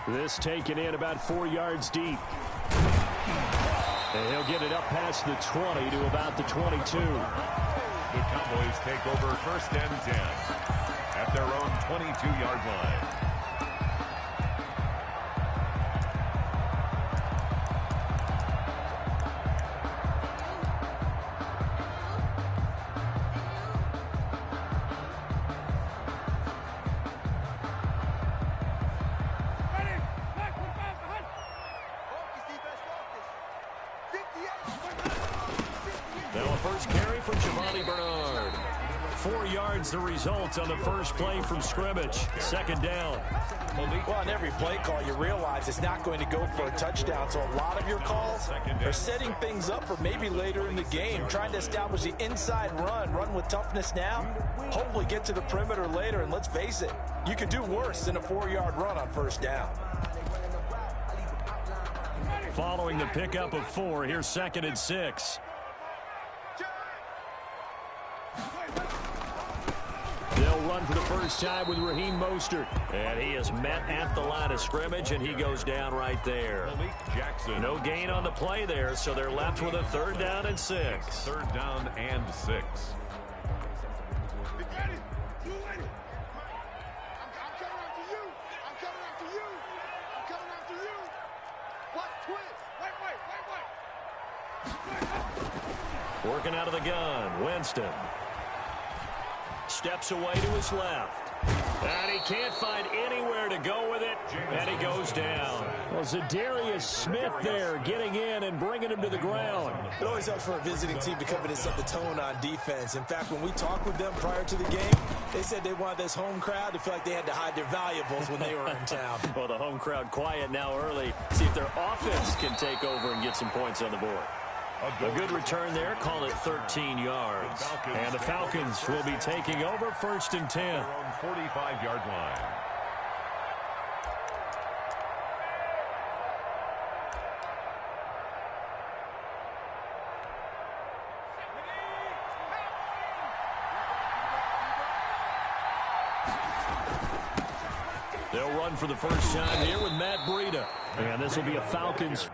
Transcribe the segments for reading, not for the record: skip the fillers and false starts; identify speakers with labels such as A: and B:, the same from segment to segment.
A: This taken in about 4 yards deep. And he'll get it up past the 20 to about the 22.
B: The Cowboys take over 1st and 10 at their own 22-yard line.
A: The result on the first play from scrimmage. 2nd down.
C: Well, on every play call, you realize it's not going to go for a touchdown. So a lot of your calls are setting things up for maybe later in the game, trying to establish the inside run with toughness now, hopefully get to the perimeter later. And let's face it, you could do worse than a 4-yard run on 1st down.
A: Following the pickup of 4, here's 2nd and 6. They'll run for the first time with Raheem Mostert. And he is met at the line of scrimmage, and he goes down right there.
B: Jackson.
A: No gain on the play there, so they're left with a 3rd down and 6.
B: 3rd down and 6.
A: Working out of the gun, Winston. Steps away to his left. And he can't find anywhere to go with it. And he goes down. Well, Zadarius Smith there getting in and bringing him to the ground.
C: It always helps for a visiting team to come in and set the tone on defense. In fact, when we talked with them prior to the game, they said they wanted this home crowd to feel like they had to hide their valuables when they were in town.
A: Well, the home crowd quiet now early. See if their offense can take over and get some points on the board. A good return there. Call it 13 yards. And the Falcons will be taking over 1st and 10.
B: Their own 45-yard line.
A: They'll run for the first time here with Matt Breida. And this will be a Falcons.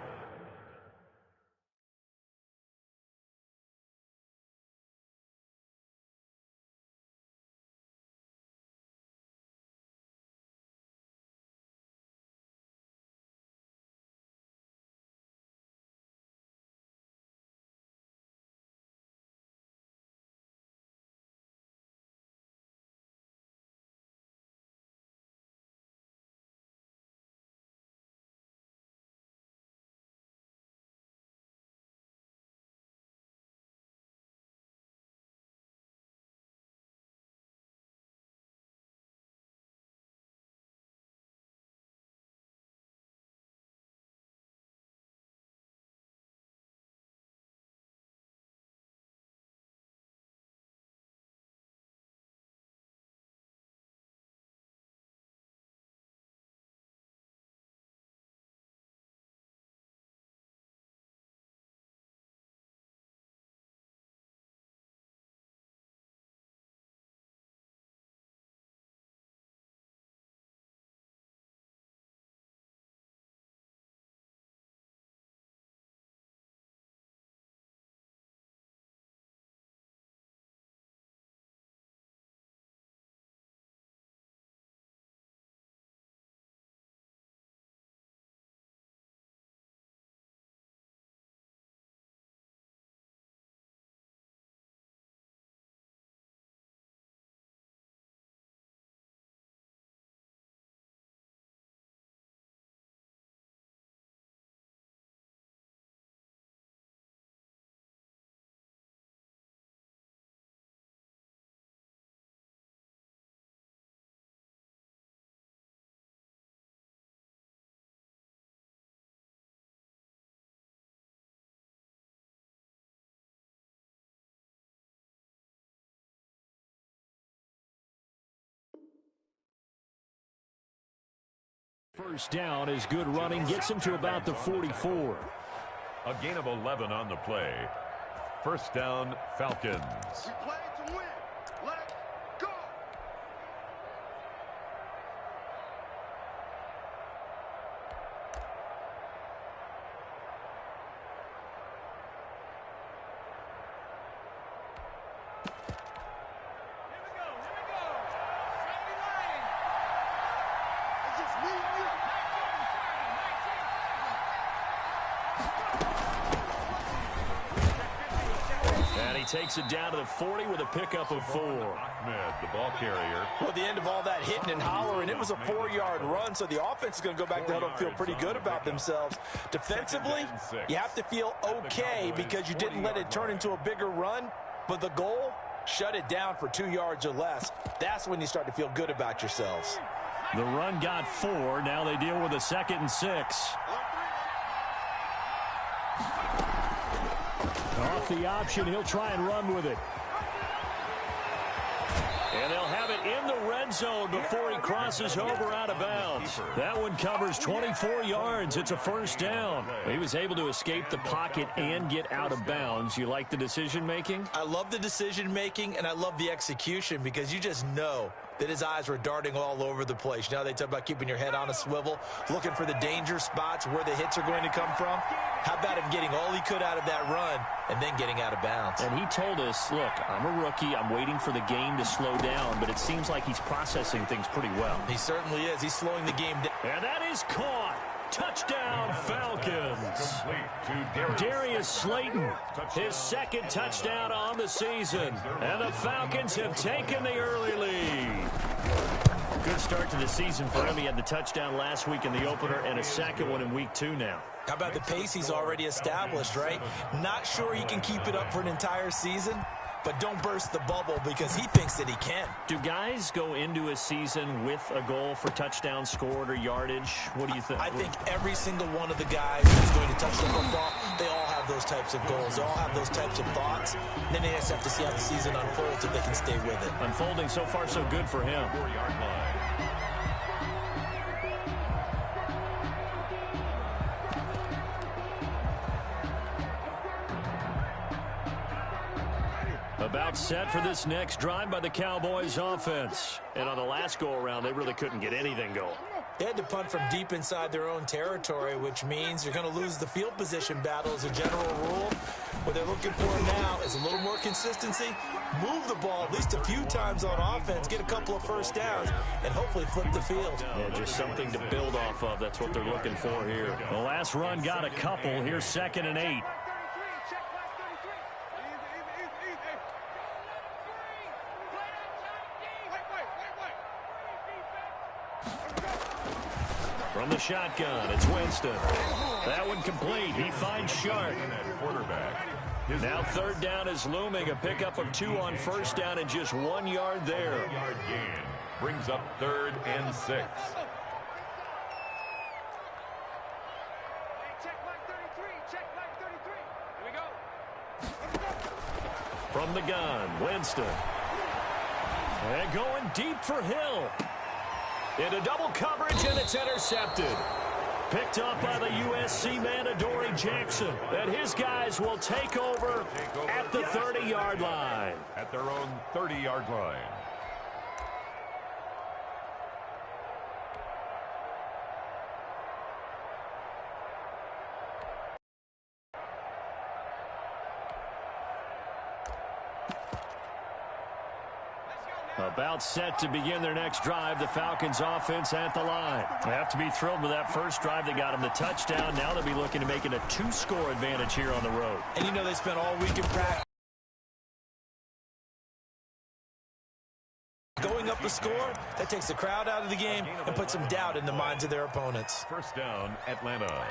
A: First down is good running. Gets him to about the 44.
B: A gain of 11 on the play. 1st down, Falcons.
D: We play to win. Let's go. It's just me and you.
A: And he takes it down to the 40 with a pickup of 4.
B: Ahmed, the ball carrier.
C: Well, at the end of all that hitting and hollering, it was a 4-yard run, so the offense is going to go back to huddle and feel pretty good about themselves. Defensively, you have to feel okay because you didn't let it turn into a bigger run, but the goal, shut it down for 2 yards or less. That's when you start to feel good about yourselves.
A: The run got 4. Now they deal with a 2nd and 6. Off the option, he'll try and run with it. And they'll have it in the red zone before he crosses over out of bounds. That one covers 24 yards. It's a first down. He was able to escape the pocket and get out of bounds. You like the decision-making?
C: I love the decision-making, and I love the execution because you just know that his eyes were darting all over the place. You know, they talk about keeping your head on a swivel, looking for the danger spots where the hits are going to come from. How about him getting all he could out of that run and then getting out of bounds?
A: And he told us, look, I'm a rookie. I'm waiting for the game to slow down, but it seems like he's processing things pretty well.
C: He certainly is. He's slowing the game down.
A: And that is caught. Touchdown, Falcons. Darius Slayton, his 2nd touchdown on the season. And the Falcons have taken the early lead. Good start to the season for him. He had the touchdown last week in the opener and a 2nd one in week 2 now.
C: How about the pace he's already established, right? Not sure he can keep it up for an entire season, but don't burst the bubble because he thinks that he can.
A: Do guys go into a season with a goal for touchdowns scored or yardage? What do you think?
C: I think every single one of the guys who's going to touch the football, they all have those types of goals. They all have those types of thoughts. Then they just have to see how the season unfolds if they can stay with it.
A: Unfolding so far so good for him.
B: 4-yard line.
A: About set for this next drive by the Cowboys offense. And on the last go-around, they really couldn't get anything going.
C: They had to punt from deep inside their own territory, which means you're going to lose the field position battle as a general rule. What they're looking for now is a little more consistency, move the ball at least a few times on offense, get a couple of first downs, and hopefully flip the field.
A: Yeah, just something to build off of. That's what they're looking for here. The last run got a couple. Here's 2nd and 8. From the shotgun, it's Winston. That one complete. He finds Shark.
B: Quarterback.
A: Now 3rd down is looming. A pickup of 2 on first down and just 1 yard there.
B: 1-yard gain brings up 3rd and 6.
D: Check back 33. Check back 33. Here we go.
A: From the gun, Winston. And going deep for Hill. Into double coverage, and it's intercepted. Picked up by the USC man, Adoree Jackson. And his guys will take over at the 30-yard line.
B: At their own 30-yard line.
A: About set to begin their next drive, the Falcons offense at the line. They have to be thrilled with that first drive. They got them the touchdown. Now they'll be looking to make it a 2-score advantage here on the road.
C: And you know they spent all week in practice going up a score. That takes the crowd out of the game and puts some doubt in the minds of their opponents.
B: First down, Atlanta.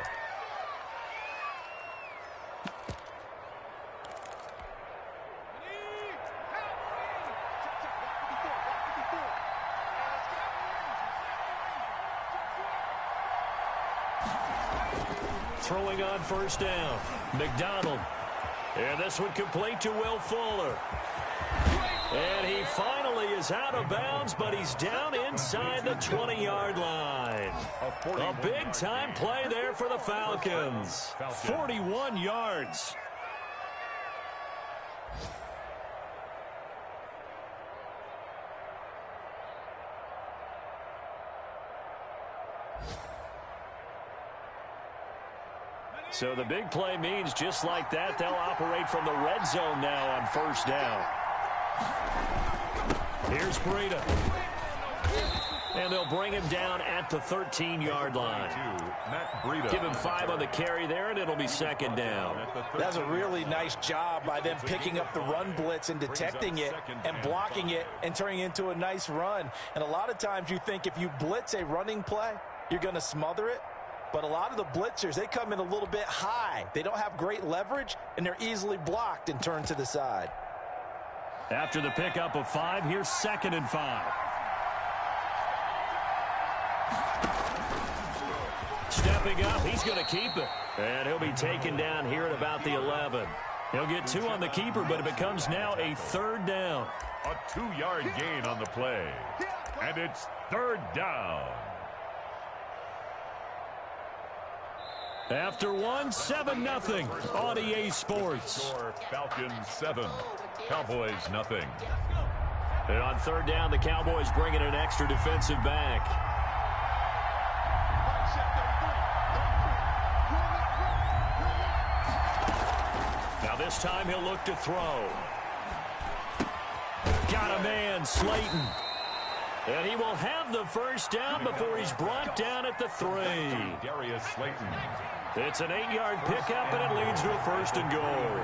A: Throwing on first down, McDonald. And this one complete to Will Fuller. And he finally is out of bounds, but he's down inside the 20-yard line. A big-time play there for the Falcons. 41 yards. So the big play means just like that, they'll operate from the red zone now on first down. Here's Breida. And they'll bring him down at the 13-yard line. Give him 5 on the carry there, and it'll be second down.
C: That's a really nice job by them picking up the run blitz and detecting it and blocking it and turning it into a nice run. And a lot of times you think if you blitz a running play, you're going to smother it. But a lot of the blitzers, they come in a little bit high. They don't have great leverage, and they're easily blocked and turned to the side.
A: After the pickup of 5, here's 2nd and 5. Stepping up, he's going to keep it. And he'll be taken down here at about the 11. He'll get 2 on the keeper, but it becomes now a 3rd down.
B: A 2-yard gain on the play. And it's 3rd down.
A: After 7-0 on EA Sports.
B: Falcons 7, Cowboys nothing.
A: And on 3rd down, the Cowboys bringing an extra defensive back. Now this time he'll look to throw. Got a man, Slayton. And he will have the 1st down before he's brought down at the 3.
B: Darius Slayton.
A: It's an 8-yard pickup, and it leads to a 1st and goal.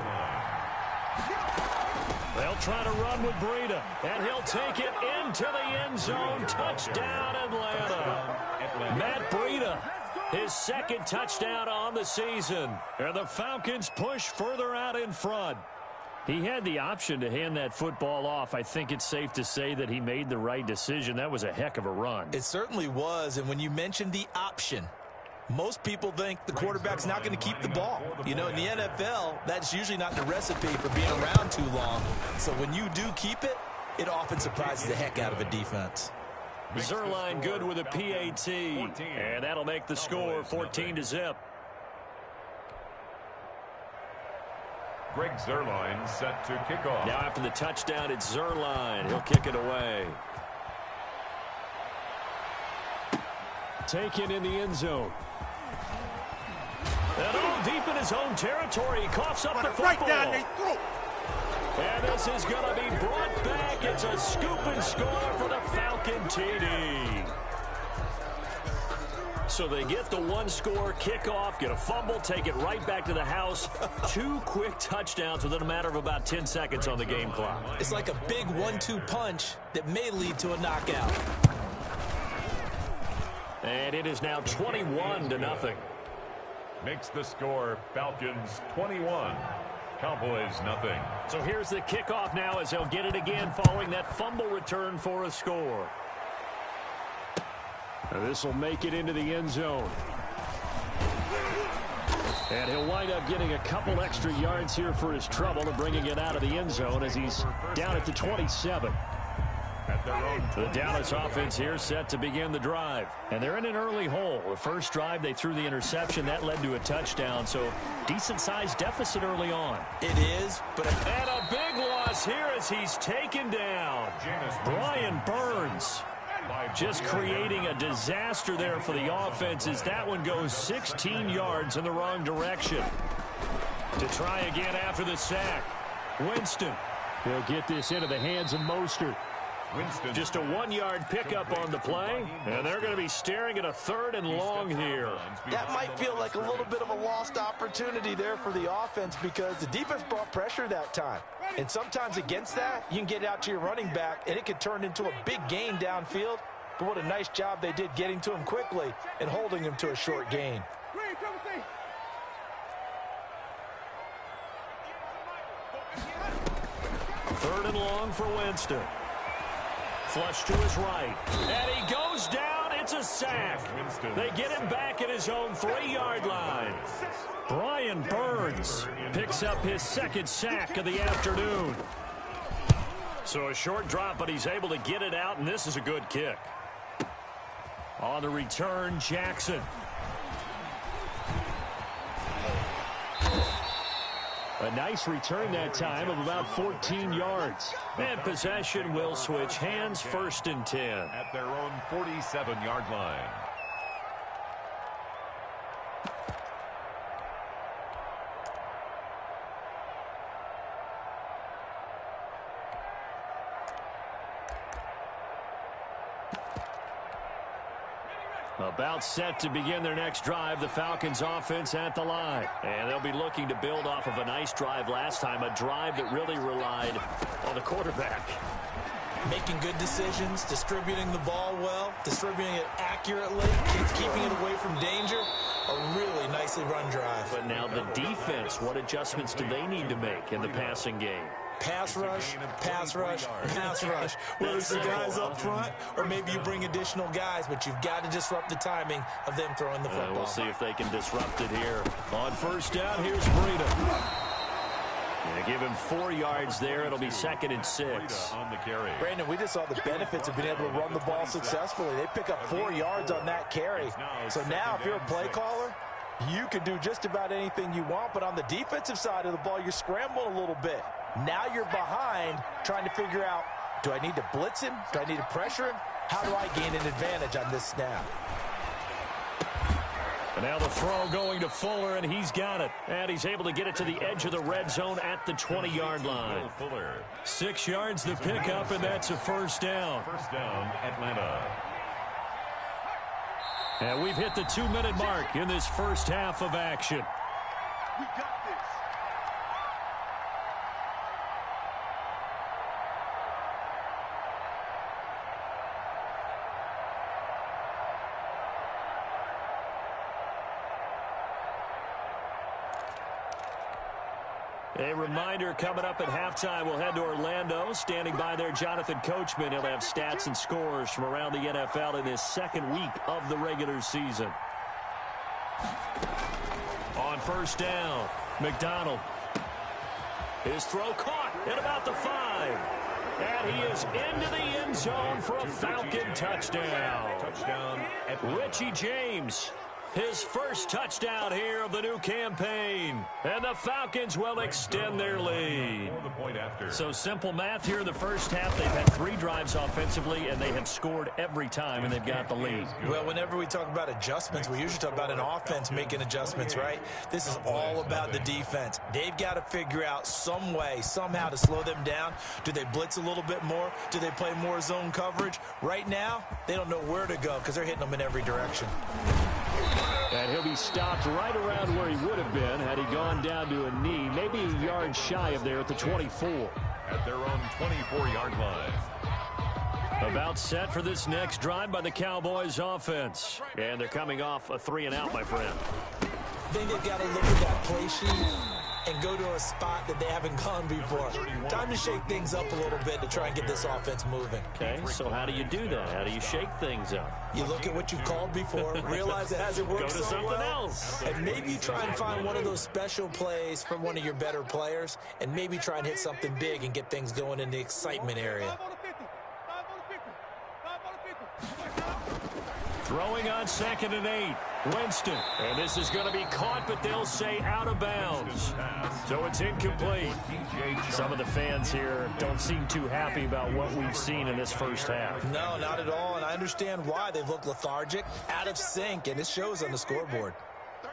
A: They'll try to run with Breida, and he'll take it into the end zone. Touchdown, Atlanta. Matt Breida, his 2nd touchdown on the season. And the Falcons push further out in front. He had the option to hand that football off. I think it's safe to say that he made the right decision. That was a heck of a run.
C: It certainly was, and when you mentioned the option, most people think the quarterback's not going to keep the ball. You know, in the NFL, that's usually not the recipe for being around too long. So when you do keep it, it often surprises the heck out of a defense.
A: Zuerlein good with a PAT, and that'll make the score 14-0.
B: Greg Zuerlein set to kick off.
A: Now after the touchdown, it's Zuerlein. He'll kick it away. Taken in the end zone. And deep in his own territory, he coughs up the football.
E: Right down their throat.
A: And this is going to be brought back. It's a scoop and score for the Falcon TD. So they get the 1-score kickoff, get a fumble, take it right back to the house. 2 quick touchdowns within a matter of about 10 seconds on the game clock.
C: It's like a big 1-2 punch that may lead to a knockout.
A: And it is now 21-0.
B: Makes the score Falcons 21, Cowboys nothing.
A: So here's the kickoff now as they'll get it again following that fumble return for a score. This will make it into the end zone. And he'll wind up getting a couple extra yards here for his trouble and bringing it out of the end zone as he's down at the 27. The Dallas offense here set to begin the drive. And they're in an early hole. The first drive, they threw the interception. That led to a touchdown. So decent-sized deficit early on.
C: It is, but...
A: And a big loss here as he's taken down. Brian Burns just creating a disaster there for the offense as that one goes 16 yards in the wrong direction. To try again after the sack. Winston. He'll get this into the hands of Mostert.
B: Winston.
A: Just a 1-yard pickup on the play, and they're going to be staring at a 3rd and long here.
C: That might feel like a little bit of a lost opportunity there for the offense because the defense brought pressure that time. And sometimes against that, you can get out to your running back, and it could turn into a big gain downfield. But what a nice job they did getting to him quickly and holding him to a short gain.
A: 3rd and long for Winston. Flush to his right. And he goes down. It's a sack. They get him back at his own 3-yard line. Brian Burns picks up his 2nd sack of the afternoon. So a short drop, but he's able to get it out, and this is a good kick. On the return, Jackson. A nice return that time of about 14 yards. And possession will switch hands, 1st and 10.
B: At their own 47-yard line.
A: About set to begin their next drive, the Falcons offense at the line. And they'll be looking to build off of a nice drive last time, a drive that really relied on the quarterback.
C: Making good decisions, distributing the ball well, distributing it accurately, keeping it away from danger. A really nicely run drive.
A: But now the defense, what adjustments do they need to make in the passing game?
C: Pass rush, pass rush, pass rush. Whether it's the guys up front or maybe you bring additional guys, but you've got to disrupt the timing of them throwing the football.
A: We'll see if they can disrupt it here. On first down, here's Breida. Give him 4 yards there. It'll be 2nd and 6.
B: On the carry.
C: Brandon, we just saw the benefits of being able to run the ball successfully. They pick up 4 yards on that carry. So now if you're a play caller, you can do just about anything you want. But on the defensive side of the ball, you're scrambling a little bit. Now you're behind trying to figure out, do I need to blitz him? Do I need to pressure him? How do I gain an advantage on this snap?
A: And now the throw going to Fuller, and he's got it. And he's able to get it to the edge of the red zone at the 20-yard line. 6 yards the pickup, and that's a first down.
B: First down, Atlanta.
A: And we've hit the 2-minute mark in this first half of action.
D: We got this.
A: A reminder, coming up at halftime, we'll head to Orlando. Standing by there, Jonathan Coachman. He'll have stats and scores from around the NFL in his 2nd week of the regular season. On first down, McDonald. His throw caught at about the 5. And he is into the end zone for a Falcon touchdown.
B: Touchdown,
A: Richie James. His first touchdown here of the new campaign. And the Falcons will extend their lead. So simple math here in the first half. They've had 3 drives offensively, and they have scored every time, and they've got the lead.
C: Well, whenever we talk about adjustments, we usually talk about an offense making adjustments, right? This is all about the defense. They've got to figure out some way, somehow to slow them down. Do they blitz a little bit more? Do they play more zone coverage? Right now, they don't know where to go because they're hitting them in every direction.
A: And he'll be stopped right around where he would have been had he gone down to a knee, maybe a yard shy of there at the 24.
B: At their own 24-yard line.
A: About set for this next drive by the Cowboys offense. And they're coming off a 3-and-out, my friend.
C: I think they've got to look at that play sheet and go to a spot that they haven't gone before. Time to shake things up a little bit to try and get this offense moving.
A: Okay, so how do you do that? How do you shake things up?
C: You look at what you've called before, realize it hasn't worked
A: Go to
C: so
A: something
C: well,
A: else.
C: and maybe you try and find one of those special plays from one of your better players, and maybe try and hit something big and get things going in the excitement area.
A: Throwing on 2nd and 8. Winston. And this is going to be caught, but they'll say out of bounds. So it's incomplete. Some of the fans here don't seem too happy about what we've seen in this first half.
C: No, not at all, and I understand why. They've looked lethargic, out of sync, and it shows on the scoreboard.
D: Hey,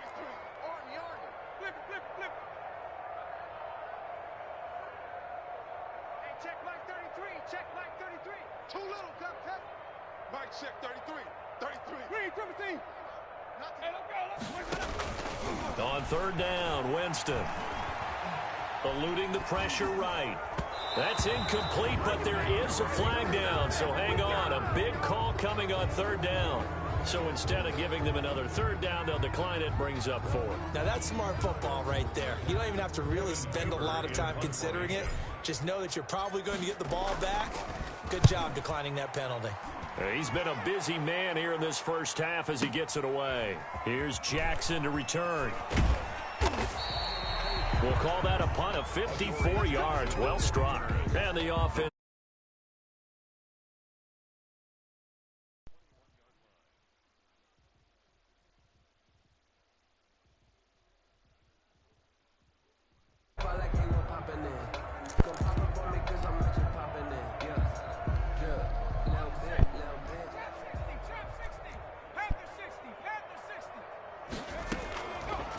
D: check Mike 33. Check Mike 33. Too little, test. Mike, check 33. 33. Read, triple team. Hey, let's go.
A: On 3rd down, Winston. Eluding the pressure right. That's incomplete, but there is a flag down, so hang on. A big call coming on 3rd down. So instead of giving them another 3rd down, they'll decline it, brings up 4.
C: Now, that's smart football right there. You don't even have to really spend a lot of time considering it. Just know that you're probably going to get the ball back. Good job declining that penalty.
A: He's been a busy man here in this first half as he gets it away. Here's Jackson to return. We'll call that a punt of 54 yards. Well struck. And the offense.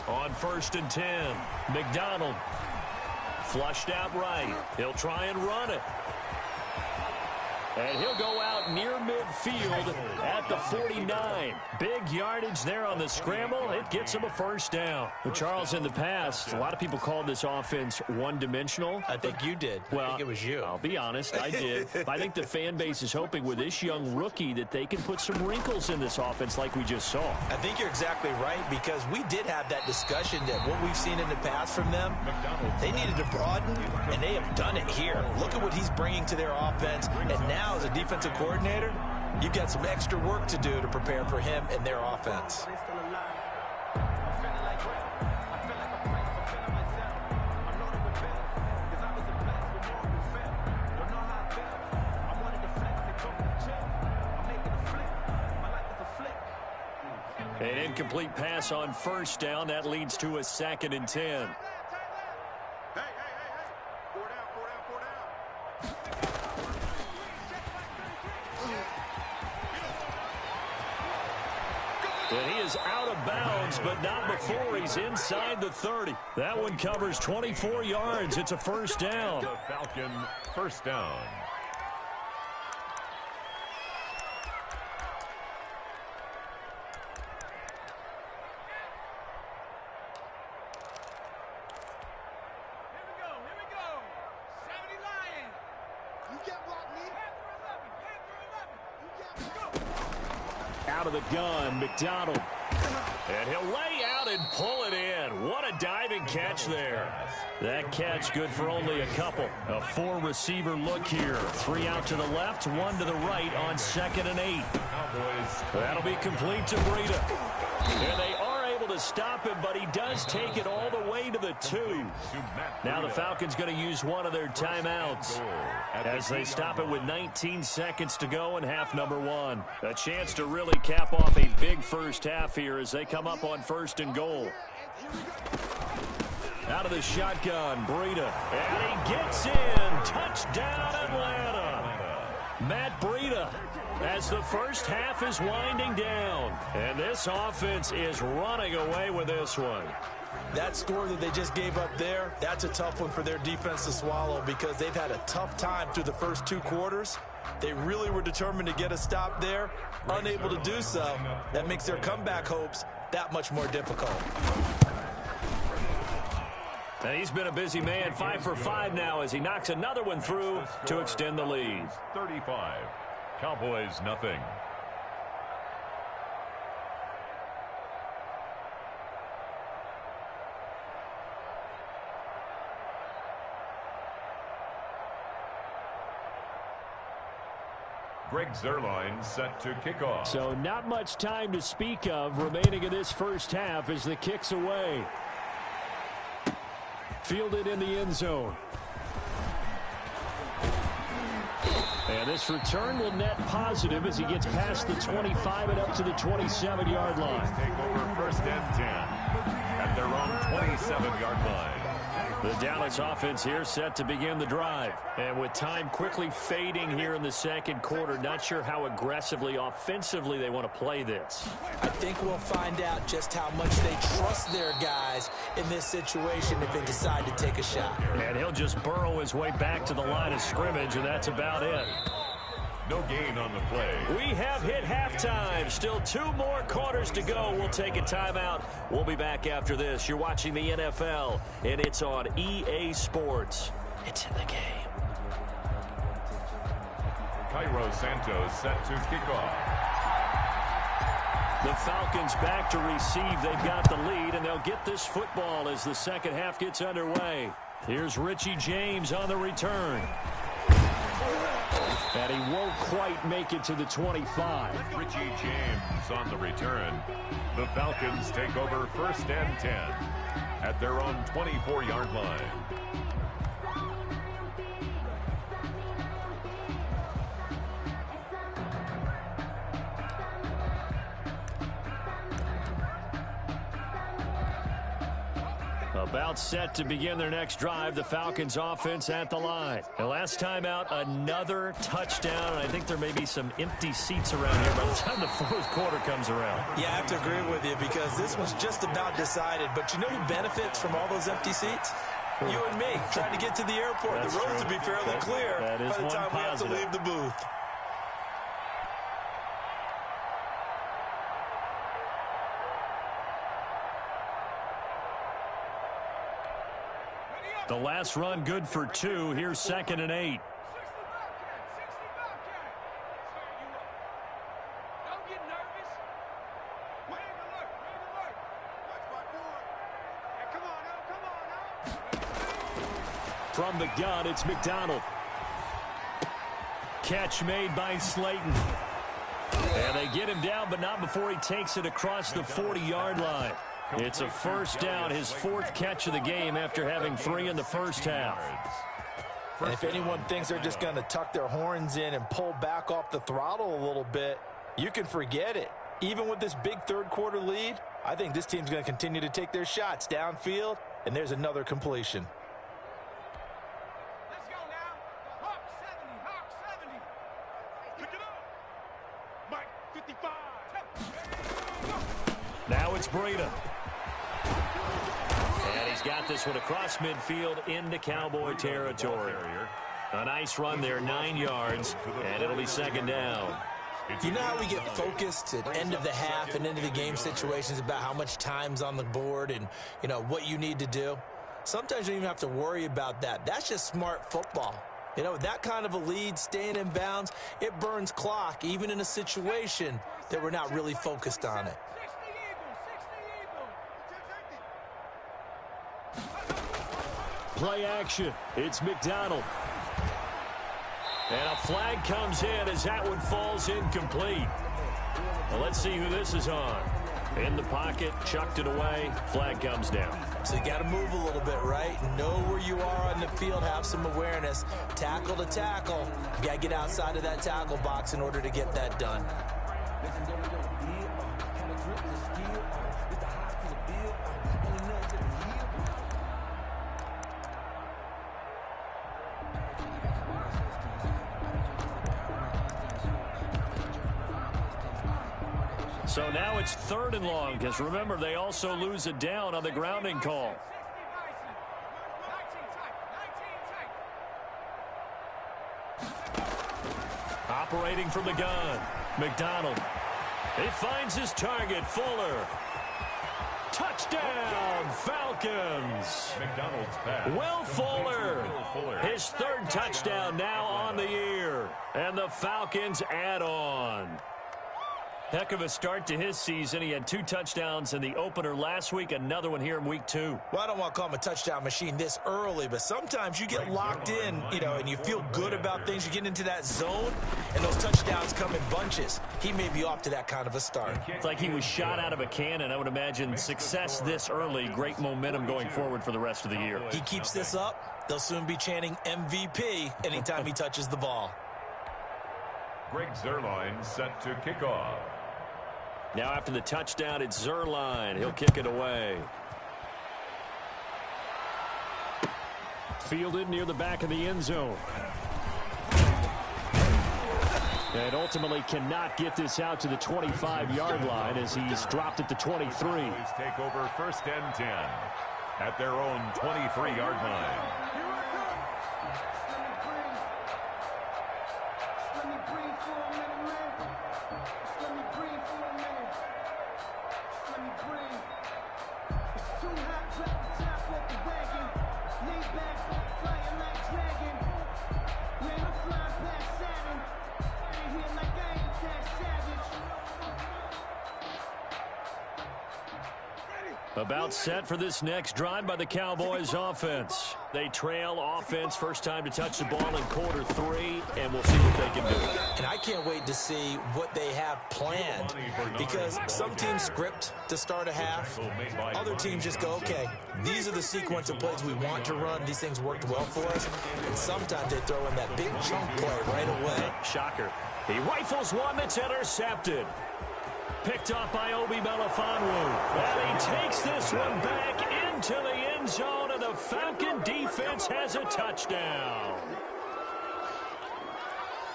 A: On 1st and 10, McDonald flushed out right. He'll try and run it. And he'll go out near midfield at the 49. Big yardage there on the scramble. It gets him a first down. Well, Charles, in the past, a lot of people called this offense one-dimensional.
C: I think you did.
A: Well,
C: I think it was you.
A: I'll be honest, I did. I think the fan base is hoping with this young rookie that they can put some wrinkles in this offense like we just saw.
C: I think you're exactly right, because we did have that discussion that what we've seen in the past from them, they needed to broaden, and they have done it here. Look at what he's bringing to their offense, and now as a defensive coordinator, you've got some extra work to do to prepare for him and their offense.
A: An incomplete pass on first down. That leads to a 2nd and 10. And he is out of bounds, but not before he's inside the 30. That one covers 24 yards. It's a first down.
B: The Falcon first down.
A: Out of the gun, McDonald. And he'll lay out and pull it in. What a diving catch there. That catch good for only a couple. A 4-receiver look here. 3 out to the left, 1 to the right on 2nd and 8. That'll be complete to Breida. And they are able to stop him, but he does take it all the way to the 2. Now the Falcons going to use one of their timeouts as they stop it with 19 seconds to go in half number 1. A chance to really cap off a big first half here as they come up on 1st and goal. Out of the shotgun, Breida. And he gets in. Touchdown, Atlanta. Matt Breida, as the first half is winding down. And this offense is running away with this one.
C: That score that they just gave up there, that's a tough one for their defense to swallow, because they've had a tough time through the first 2 quarters. They really were determined to get a stop there. Unable to do so, that makes their comeback hopes that much more difficult.
A: And he's been a busy man, 5 for 5 now as he knocks another one through to extend the lead.
B: 35. Cowboys nothing. Greg Zuerlein set to kick off.
A: So not much time to speak of remaining in this first half as the kick's away. Fielded in the end zone. And this return will net positive as he gets past the 25 and up to the 27-yard line.
B: Take over 1st and 10 at their own 27-yard line.
A: The Dallas offense here set to begin the drive. And with time quickly fading here in the 2nd quarter, not sure how aggressively, offensively they want to play this.
C: I think we'll find out just how much they trust their guys in this situation if they decide to take a shot.
A: And he'll just burrow his way back to the line of scrimmage, and that's about it.
B: No gain on the play.
A: We have hit halftime. Still 2 more quarters to go. We'll take a timeout. We'll be back after this. You're watching the NFL, and it's on EA Sports. It's in the game.
B: Cairo Santos set to kick off.
A: The Falcons back to receive. They've got the lead, and they'll get this football as the 2nd half gets underway. Here's Richie James on the return. And he won't quite make it to the 25.
B: Richie James on the return. The Falcons take over 1st and 10 at their own 24-yard line.
A: About set to begin their next drive. The Falcons offense at the line. The last time out, another touchdown. And I think there may be some empty seats around here by the time the 4th quarter comes around.
C: Yeah, I have to agree with you, because this one's just about decided. But you know who benefits from all those empty seats? You and me, trying to get to the airport.
A: That's
C: the roads
A: true.
C: will be fairly clear
A: That is
C: by the time we have to
A: positive.
C: leave the booth.
A: The last run good for 2. Here's 2nd and 8. From the gun, it's McDonald. Catch made by Slayton. And they get him down, but not before he takes it across the 40-yard line. It's a first down, his 4th catch of the game after having 3 in the first half.
C: And if anyone thinks they're just going to tuck their horns in and pull back off the throttle a little bit, you can forget it. Even with this big third-quarter lead, I think this team's going to continue to take their shots downfield, and there's another completion.
D: Let's go now. Hawk 70, Hawk 70. Pick it up. Mike 55.
A: Now it's Breida. And he's got this one across midfield into Cowboy territory. A nice run there, 9 yards, and it'll be 2nd down.
C: You know how we get focused at end of the half and end of the game situations about how much time's on the board and, you know, what you need to do? Sometimes you don't even have to worry about that. That's just smart football. You know, that kind of a lead, staying in bounds, it burns clock, even in a situation that we're not really focused on it.
A: Play action. It's McDonald. And a flag comes in as that one falls incomplete. Well, let's see who this is on. In the pocket, chucked it away, flag comes down.
C: So you got to move a little bit, right? Know where you are on the field, have some awareness. Tackle to tackle. You got to get outside of that tackle box in order to get that done.
A: So now it's 3rd and long, because remember, they also lose a down on the grounding call. Operating from the gun, McDonald. He finds his target, Fuller. Touchdown, Falcons.
B: McDonald's pass.
A: Will Fuller, his 3rd touchdown now on the year. And the Falcons add on. Heck of a start to his season. He had 2 touchdowns in the opener last week, another one here in week 2.
C: Well, I don't want to call him a touchdown machine this early, but sometimes you get locked in, you know, and you feel good about things. You get into that zone, and those touchdowns come in bunches. He may be off to that kind of a start.
A: It's like he was shot out of a cannon. I would imagine success this early, great momentum going forward for the rest of the year.
C: He keeps this up, they'll soon be chanting MVP anytime he touches the ball.
B: Greg Zuerlein set to kick off.
A: Now after the touchdown, it's Zuerlein. He'll kick it away. Fielded near the back of the end zone. And ultimately cannot get this out to the 25-yard line as he's dropped at the 23.
B: Take over 1st and 10 at their own 23-yard line.
A: About set for this next drive by the Cowboys offense. They trail offense, first time to touch the ball in quarter 3, and we'll see what they can do.
C: And I can't wait to see what they have planned, because some teams script to start a half. Other teams just go, okay, these are the sequence of plays we want to run. These things worked well for us. And sometimes they throw in that big chunk play right away.
A: Shocker. He rifles one that's intercepted. Picked off by Obi Melifonwu. And he takes this one back into the end zone, and the Falcon defense has a touchdown.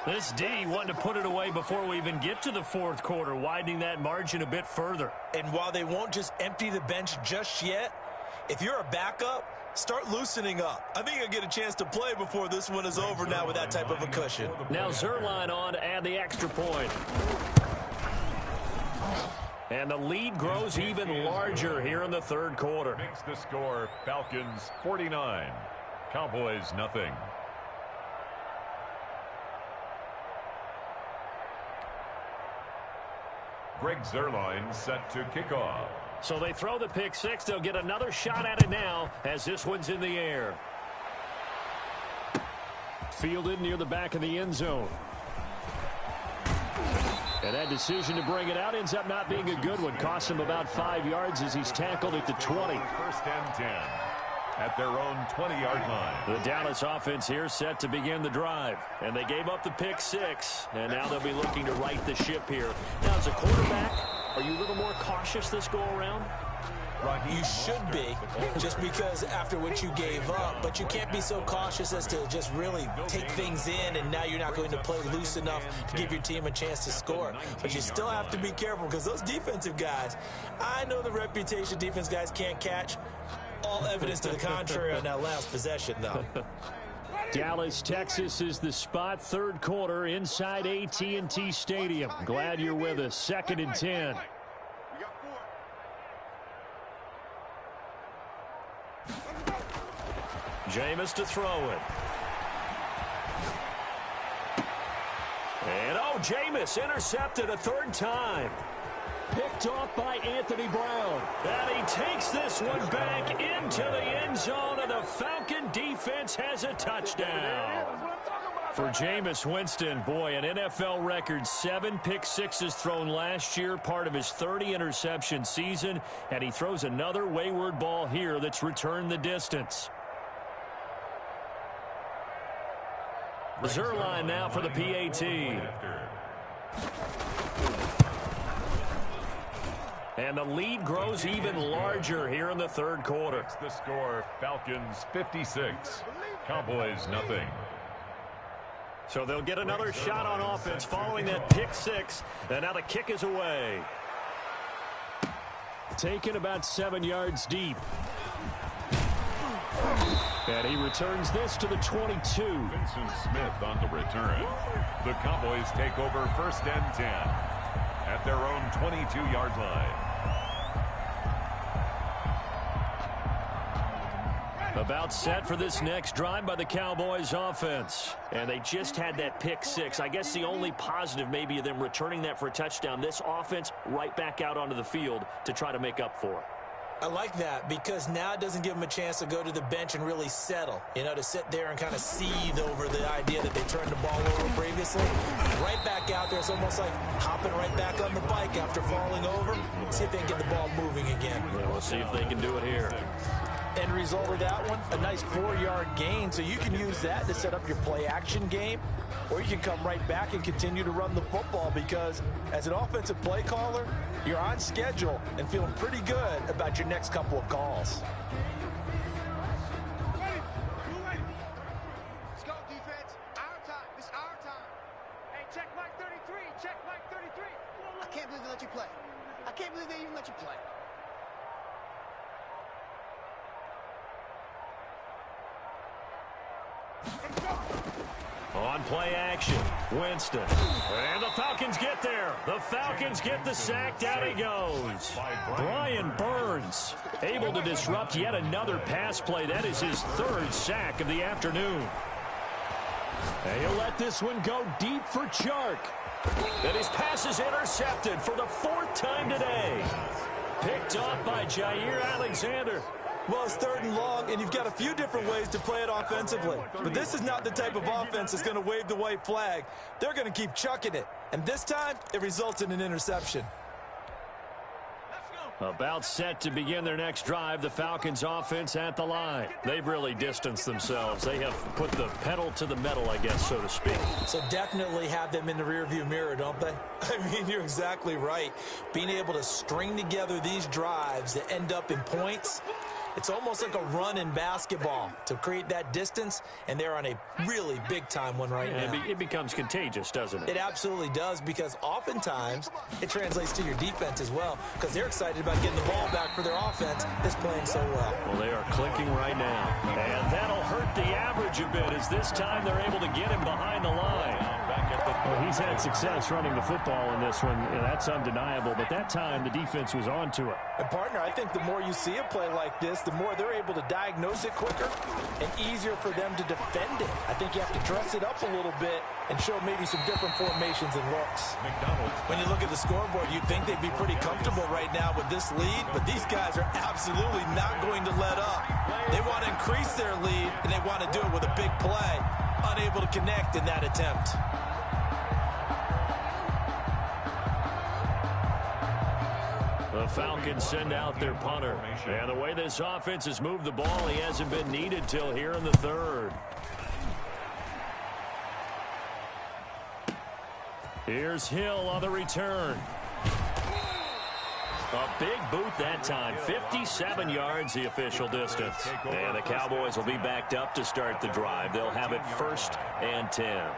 A: This D wanting to put it away before we even get to the 4th quarter, widening that margin a bit further.
C: And while they won't just empty the bench just yet, if you're a backup, start loosening up. I think you'll get a chance to play before this one is over now with that type of a cushion.
A: Now Zuerlein on to add the extra point. And the lead grows even larger here in the 3rd quarter.
B: Makes the score Falcons 49, Cowboys nothing. Greg Zuerlein set to kick off.
A: So they throw the pick six. They'll get another shot at it now as this one's in the air. Fielded near the back of the end zone. And that decision to bring it out ends up not being a good one. Cost him about 5 yards as he's tackled at the 20.
B: First and 10 at their own 20-yard line.
A: The Dallas offense here set to begin the drive. And they gave up the pick six. And now they'll be looking to right the ship here. Now, as a quarterback, are you a little more cautious this go-around?
C: You should be, just because after what you gave up, but you can't be so cautious as to just really take things in, and now you're not going to play loose enough to give your team a chance to score. But you still have to be careful because those defensive guys, I know the reputation defense guys can't catch. All evidence to the contrary on that last possession, though.
A: Dallas, Texas is the spot. Third quarter inside AT&T Stadium. Glad you're with us. 2nd and 10. Jameis to throw it. And, Jameis intercepted a third time. Picked off by Anthony Brown. And he takes this one back into the end zone, and the Falcon defense has a touchdown. For Jameis Winston, boy, an NFL record 7 pick sixes thrown last year, part of his 30-interception season, and he throws another wayward ball here that's returned the distance. Zuerlein now for the PAT. And the lead grows even larger here in the third quarter.
B: The score, Falcons 56, Cowboys nothing.
A: So they'll get another shot on offense following that pick six. And now the kick is away. Taken about 7 yards deep. And he returns this to the 22.
B: Vincent Smith on the return. The Cowboys take over 1st and 10 at their own 22-yard line.
A: About set for this next drive by the Cowboys offense. And they just had that pick six. I guess the only positive maybe of them returning that for a touchdown. This offense right back out onto the field to try to make up for it.
C: I like that because now it doesn't give them a chance to go to the bench and really settle, to sit there and kind of seethe over the idea that they turned the ball over previously. Right back out there, it's almost like hopping right back on the bike after falling over. See if they can get the ball moving again.
A: Yeah, we'll see if they can do it here.
C: End result of that one, a nice 4-yard gain, so you can use that to set up your play-action game, or you can come right back and continue to run the football because as an offensive play caller, you're on schedule and feeling pretty good about your next couple of calls.
D: Let's go, defense. Our time. It's our time. Hey, check Mike 33. Check Mike 33. I can't believe they let you play. I can't believe they even let you play.
A: On play action, Winston. And the Falcons get there. The Falcons get the sack. Down he goes. Brian Burns able to disrupt yet another pass play. That is his 3rd sack of the afternoon. And he'll let this one go deep for Chark. And his pass is intercepted for the 4th time today. Picked off by Jair Alexander.
C: Well, it's 3rd and long, and you've got a few different ways to play it offensively. But this is not the type of offense that's going to wave the white flag. They're going to keep chucking it. And this time, it results in an interception.
A: About set to begin their next drive, the Falcons offense at the line. They've really distanced themselves. They have put the pedal to the metal, I guess, so to speak.
C: So definitely have them in the rearview mirror, don't they? I mean, you're exactly right. Being able to string together these drives that end up in points, it's almost like a run in basketball to create that distance, and they're on a really big-time one right now.
A: It becomes contagious, doesn't it?
C: It absolutely does, because oftentimes it translates to your defense as well, because they're excited about getting the ball back for their offense that's playing so well.
A: Well, they are clicking right now, and that'll hurt the average a bit as this time they're able to get him behind the line.
B: Back at the
A: Well, he's had success running the football in this one, and that's undeniable. But that time, the defense was onto it.
C: And, partner, I think the more you see a play like this, the more they're able to diagnose it quicker and easier for them to defend it. I think you have to dress it up a little bit and show maybe some different formations and looks. When you look at the scoreboard, you'd think they'd be pretty comfortable right now with this lead, but these guys are absolutely not going to let up. They want to increase their lead, and they want to do it with a big play. Unable to connect in that attempt.
A: The Falcons send out their punter. And the way this offense has moved the ball, he hasn't been needed till here in the third. Here's Hill on the return. A big boot that time. 57 yards the official distance. And the Cowboys will be backed up to start the drive. They'll have it 1st and 10.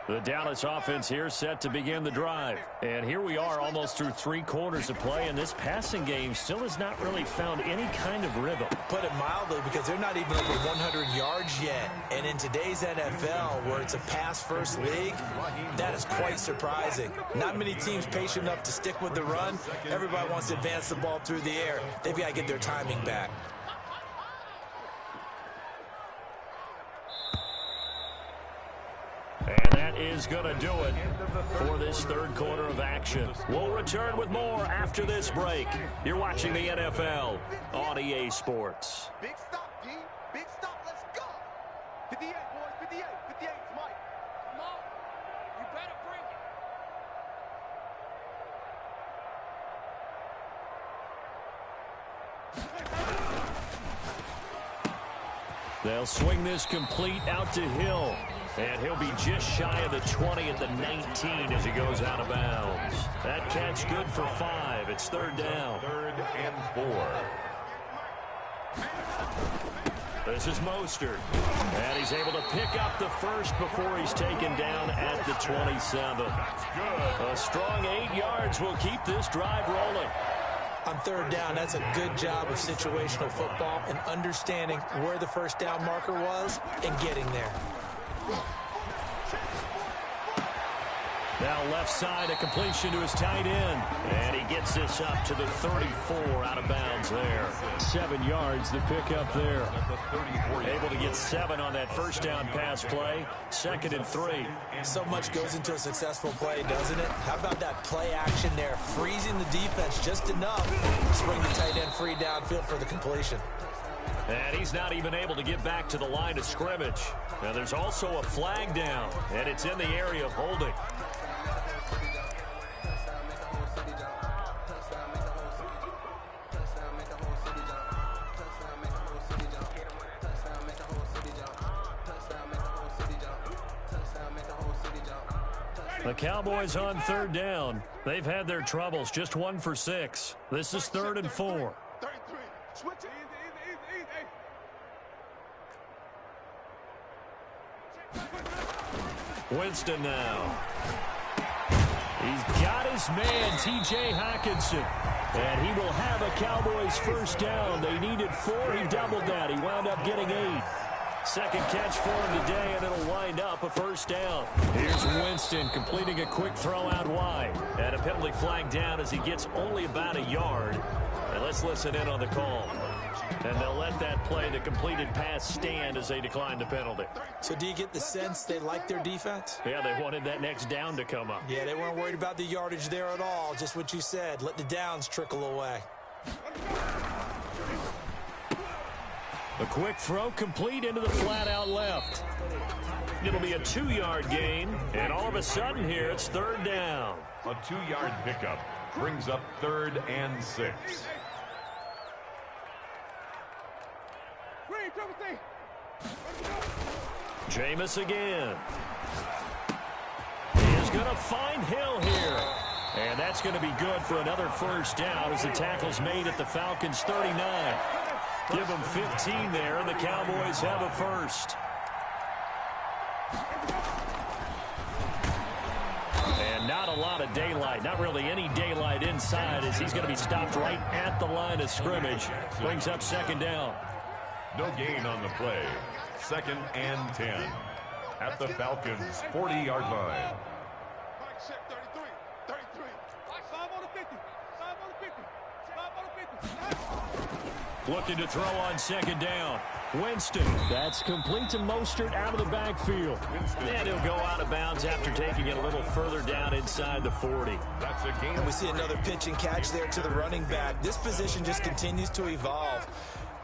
A: The Dallas offense here set to begin the drive. And here we are almost through 3 quarters of play, and this passing game still has not really found any kind of rhythm.
C: Put it mildly, because they're not even over 100 yards yet. And in today's NFL, where it's a pass-first league, that is quite surprising. Not many teams patient enough to stick with the run. Everybody wants to advance the ball through the air. They've got to get their timing back.
A: And that is going to do it for this third quarter of action. We'll return with more after this break. You're watching the NFL on EA Sports.
D: Big stop, D. Big stop. Let's go. 58, boys. 58. 58, Mike. Come on. You better bring it.
A: They'll swing this complete out to Hill. And he'll be just shy of the 20 at the 19 as he goes out of bounds. That catch good for 5. It's 3rd down.
B: 3rd and 4.
A: This is Mostert. And he's able to pick up the first before he's taken down at the 27. A strong 8 yards will keep this drive rolling.
C: On 3rd down, that's a good job of situational football and understanding where the first down marker was and getting there.
A: Now left side, a completion to his tight end. And he gets this up to the 34 out of bounds there. 7 yards the pickup there. Able to get 7 on that first down pass play. 2nd and 3.
C: So much goes into a successful play, doesn't it? How about that play action there? Freezing the defense just enough to swing the tight end free downfield for the completion.
A: And he's not even able to get back to the line of scrimmage. Now there's also a flag down, and it's in the area of holding. The Cowboys on 3rd down. They've had their troubles, just 1 for 6. This is 3rd and 4.
D: 33. Switch it.
A: Winston now. He's got his man, T.J. Hockenson. And he will have a Cowboys first down. They needed 4. He doubled that. He wound up getting 8. Second catch for him today, and it'll wind up a first down. Here's Winston completing a quick throw out wide. And a penalty flag down as he gets only about a yard. And let's listen in on the call. And they'll let that play, the completed pass, stand as they decline the penalty.
C: So do you get the sense they like their defense?
A: Yeah, they wanted that next down to come up.
C: Yeah, they weren't worried about the yardage there at all. Just what you said. Let the downs trickle away.
A: A quick throw complete into the flat out left. It'll be a 2-yard gain, and all of a sudden here it's 3rd down.
B: A 2-yard pickup brings up 3rd and 6.
A: Jameis again. He is going to find Hill here. And that's going to be good for another first down as the tackle's made at the Falcons' 39. Give them 15 there, and the Cowboys have a first. And not a a lot of daylight. Not really any daylight inside as he's going to be stopped right at the line of scrimmage. Brings up second down.
B: No gain on the play. 2nd and 10 at the Falcons' 40-yard line.
D: Mike check 33. 33. Five on the 50. Five on the 50. Five on the 50.
A: Looking to throw on second down. Winston. That's complete to Mostert out of the backfield. And he'll go out of bounds after taking it a little further down inside the 40.
B: That's a gain.
C: And we see another pitch and catch there to the running back. This position just continues to evolve.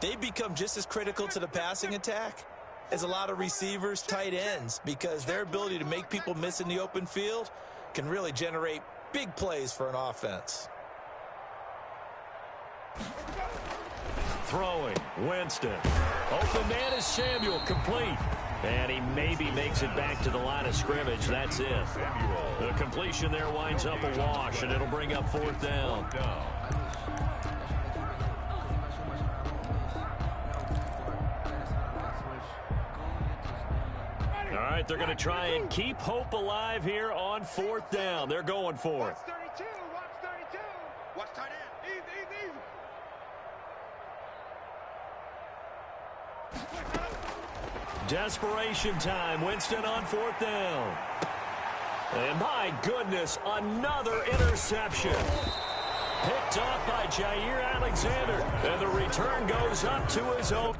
C: They become just as critical to the passing attack as a lot of receivers, tight ends, because their ability to make people miss in the open field can really generate big plays for an offense.
A: Throwing, Winston. Open man is Samuel, complete. And he maybe makes it back to the line of scrimmage. That's it. The completion there winds up a wash, and it'll bring up 4th down. All right, they're going to try and keep hope alive here on 4th down. They're going for it.
D: Watch 32. Watch 32. Watch tight end. Easy, easy, easy.
A: Desperation time. Winston on 4th down. And my goodness, another interception. Picked off by Jair Alexander. And the return goes up to his own.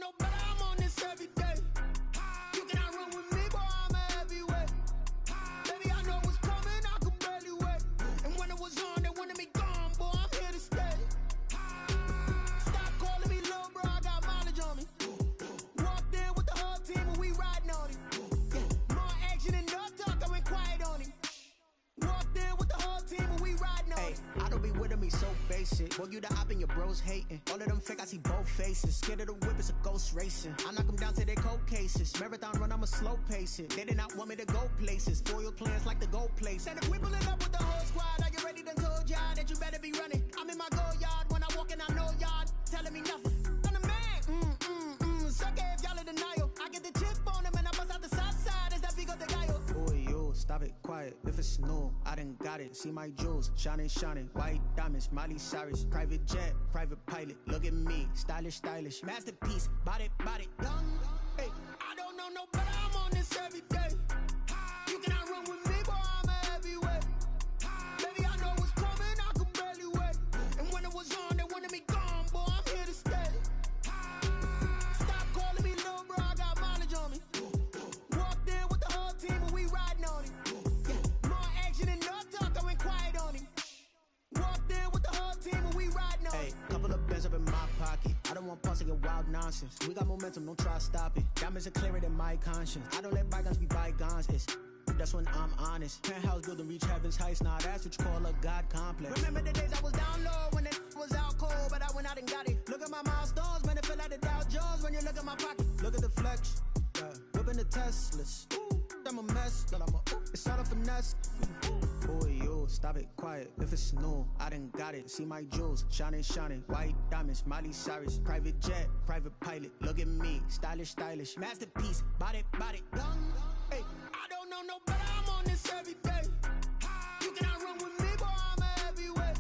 E: No, but I'm on this every day. You cannot run with me, boy, I'm a heavyweight. Baby, I know what's coming, I could barely wait. And when it was on, they wanted me gone, boy, I'm here to stay. Stop calling me little bro, I got mileage on me. Walked in with the whole team and we riding on him. More action and no talk, I went quiet on him. Walked in with the whole team and we riding on him.
F: I don't be with him, he's so basic. Boy, you the op and your bros hating. All of them fake, I see both faces. Scared of the whip, it's a ghost racing. I knock them down to their cold cases. Marathon run, I'ma slow pace it. They did not want me to go places. Foil plans like the gold place.
E: And if we pulling up with the whole squad, are you ready? Done told y'all that you better be running. I'm in my go yard. When I walk in, I know y'all telling me nothing. I'm the man. Suck it if y'all in denial. I get the chip on them and I bust out the south side. Is that big of the guy?
F: Boy, yo, stop it, quiet. If it's new, I done got it. See my jewels, shining, shining. White diamonds, Miley Cyrus. Private jet, private pilot. Look at me, stylish, stylish. Masterpiece, body, young.
E: Hey, I don't know no better. I'm on this every day. You cannot run with me, boy, I'm a heavyweight. Baby, I know what's coming, I could barely wait. And when it was on, they wanted me gone, boy, I'm here to stay. Stop calling me little bro, I got mileage on me. Walked in with the whole team and we riding on him. More action and no talk, I went quiet on him. Walked in with the whole team and we riding on him.
F: Hey, couple of bands up in my pocket. I don't want parts of your wild nonsense. We got momentum, don't try to stop it. Diamonds are clearer than my conscience. I don't let bygones be bygones. That's when I'm honest. Penthouse building, reach heaven's heights. Now that's what you call a God complex.
E: Remember the days I was down low when it was out cold, but I went out and got it. Look at my milestones, man, it feel like the Dow Jones when you look at my pocket.
F: Look at the flex, yeah. Whipping the Teslas. I'm a mess, girl, it's all a finesse. Boy, yo, stop it, quiet. If it's new, I done got it. See my jewels, shining, shining. White diamonds, Miley Cyrus. Private jet, private pilot. Look at me, stylish, stylish. Masterpiece, body, young.
E: Hey, I don't know no better. I'm on this every day. You cannot run with me, boy, I'm a heavyweight.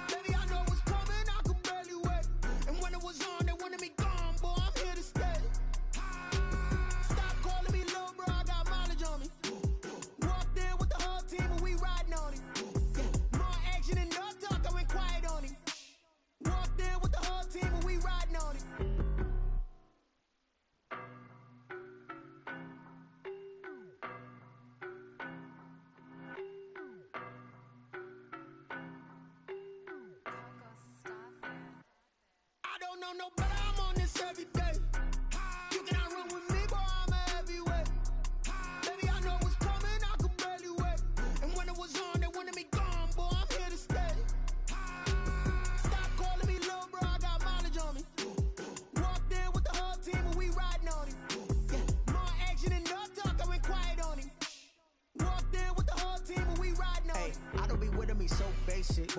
E: Baby, I know what's coming, I could barely wait. And when it was on, they wanted me gone, boy, I'm here to stay. Stop calling me little bro, I got mileage on me. Walked in with the whole team and we riding on him. More action and no talk, I went quiet on him. Walked in with the whole team and we riding on him. I don't know no better, I'm on this every day. You cannot run with me, boy, I'm a heavyweight. Baby, I know what's coming, I could barely wait. And when it was on, they wanted me gone, boy, I'm here to stay. Stop calling me little bro, I got mileage on me.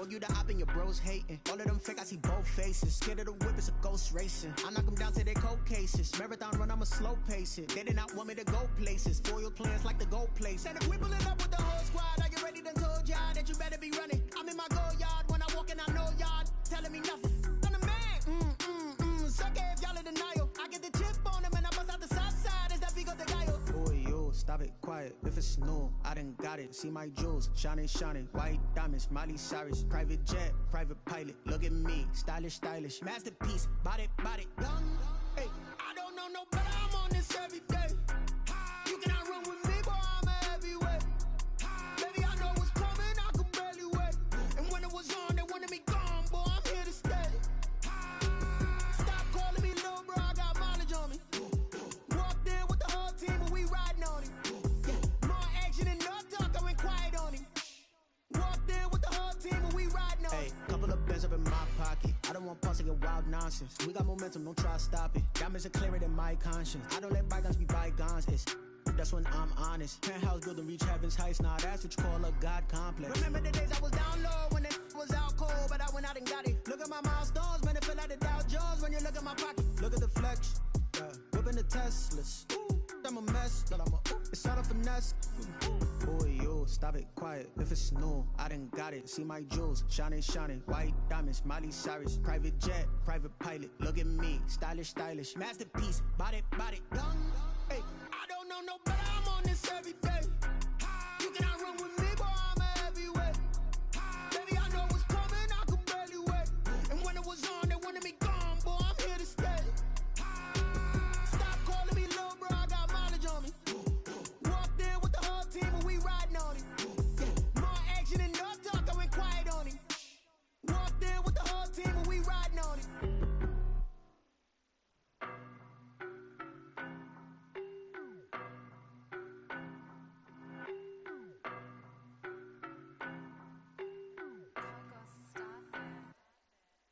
F: Well, you the op and your bros hating. All of them fake, I see both faces. Scared of the whip, it's a ghost racing. I knock them down to their cold cases. Marathon run, I'ma slow pace it. They did not want me to go places. Foil plans like the gold place. And if we pulling up with the whole squad, are you ready? Done told y'all that you better be running. I'm in my go yard when I walk in, I know y'all telling me nothing. I'm the man. Suck it if y'all in denial. I get the chip on them and I bust out the south side. Is that Vigo de Gallo? Boy, yo, stop it, quiet. If it's new, I done got it. See my jewels, shining, shining. White diamonds, Miley Cyrus. Private jet, private pilot. Look at me, stylish, stylish. Masterpiece, body, young. Hey, I don't know no better. I'm on this every day. You cannot run with me, boy. I'm a heavyweight. Baby, I know what's coming. I could barely wait. And when it was on, they wanted me gone, boy. I'm here to stay. Stop calling me little bro. I got mileage on me. Walked in with the whole team, and we riding on him. Yeah, more action and no talk. I went quiet on him. Walked in with the whole team, and we riding on him. Hey, couple of bands up in my pocket. I don't want pulse to get wild nonsense. We got momentum, don't try to stop it. Diamonds are clearer than my conscience. I don't let bygones be bygones. That's when I'm honest. Penthouse building, reach heaven's heights. Nah, that's what you call a God complex. Remember the days I was down low when it was out cold, but I went out and got it. Look at my milestones, man, it feel like the Dow Jones when you look at my pocket. Look at the flex, yeah. Whipping the Teslas. Ooh, I'm a mess, but it's all a finesse. Boy, yo, stop it, quiet. If it's new, I done got it. See my jewels, shining, shining. White diamonds, Miley Cyrus. Private jet, private pilot. Look at me, stylish, stylish. Masterpiece, body, young. Hey, I don't know no better. I'm on this every day. You cannot run with me, boy. I'm a heavyweight. Baby, I know what's coming. I could barely wait. And when it was on, they wanted me gone, boy. I'm here to stay. Stop calling me little bro. I got mileage on me. Walked in with the whole team, and we riding on him. Yeah, more action and no talk. I went quiet on him. Walked in with the whole team, and we riding on him.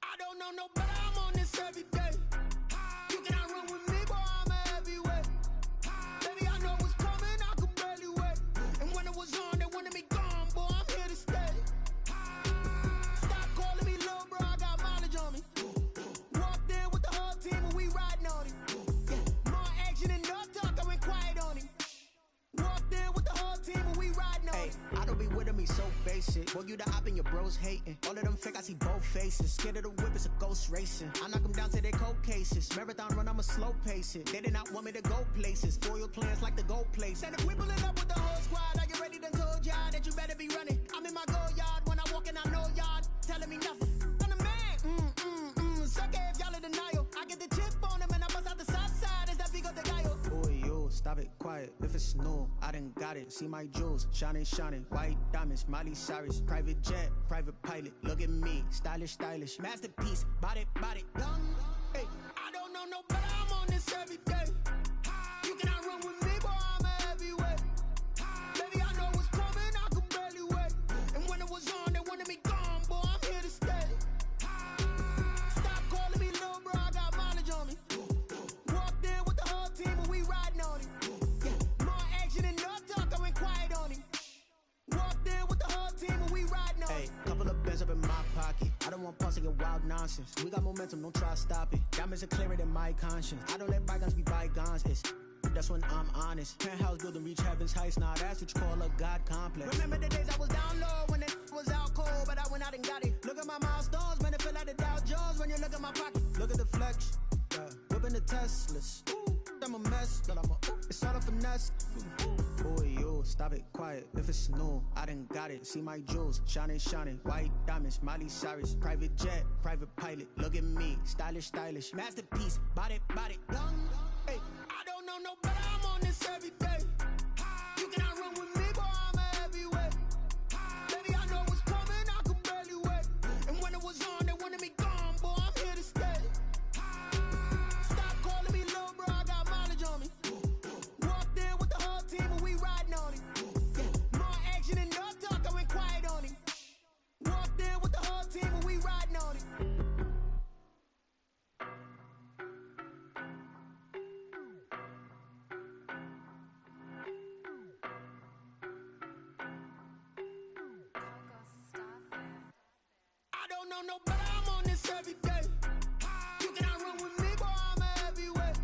F: I don't know no better. I'm on this every day. You cannot run with me, boy. I'm a heavyweight. Baby, I know what's coming. I could barely wait. And when it was on, they wanted me gone, boy. I'm here to stay. Stop calling me little bro. I got mileage on me. Walked in with the whole team, and we riding on him. Yeah, more action and no talk. I went quiet on him. Walked in with the whole team, and we riding on him. I don't be with me so basic. Well, you the op and your bros hating. All of them fake, I see both faces. Scared of the whip, it's a ghost racing. I knock them down to their cold cases. Marathon run, I'ma slow pace it. They did not want me to go places. Foil plans like the gold place. And if we pulling up with the whole squad, are you ready? Done told y'all that you better be running. I'm in my go yard when I walk in, I know y'all telling me nothing. I'm the man. Suck it if y'all in denial. I get the chip on them and I bust out the south side. Is that Vigo de Gallo? Boy, yo, stop it, quiet. If it's new, I done got it. See my jewels, shining, shining. White diamonds, Miley Cyrus. Private jet, private pilot. Look at me, stylish, stylish. Masterpiece, body, young. Hey, I don't know no better. I'm on this every day. You cannot run with me, boy. I'm a heavyweight. Baby, I know what's coming. I could barely wait. And when it was on, they wanted me gone, boy. I'm here to stay. Stop calling me little bro. I got mileage on me. Walked in with the whole team, and we riding on him. Yeah, more action and no talk. I went quiet on him. Walked in with the whole team, and we riding on him. Hey, couple of bands up in my pocket. I don't want pulse to get wild nonsense. We got momentum, don't try to stop it. Diamonds are clearer than my conscience. I don't let bygones be bygones. That's when I'm honest. Penthouse building, reach heaven's heights. Nah, that's what you call a God complex. Remember the days I was down low when it was out cold, but I went out and got it. Look at my milestones, man, it feel like the Dow Jones when you look at my pocket. Look at the flex, yeah. Whipping the Teslas. Ooh, I'm a mess, but it's all a finesse. Boy, yo, stop it, quiet. If it's new, I done got it. See my jewels, shining, shining. White diamonds, Miley Cyrus. Private jet, private pilot. Look at me, stylish, stylish. Masterpiece, body, young. Hey, I don't know no better. I'm on this every day. You cannot run with me, boy. I'm a heavyweight. Baby, I know what's coming. I could barely wait. And when it was on, they wanted me gone, boy. I'm here to stay. Stop calling me little bro. I got mileage on me. Walked in with the whole team, and we riding on him. Yeah, more action and no talk. I went quiet on him. Walked in with the whole team, and we riding on him.
E: know no better, I'm on this every day. You cannot run with me, boy, I'm a heavyweight.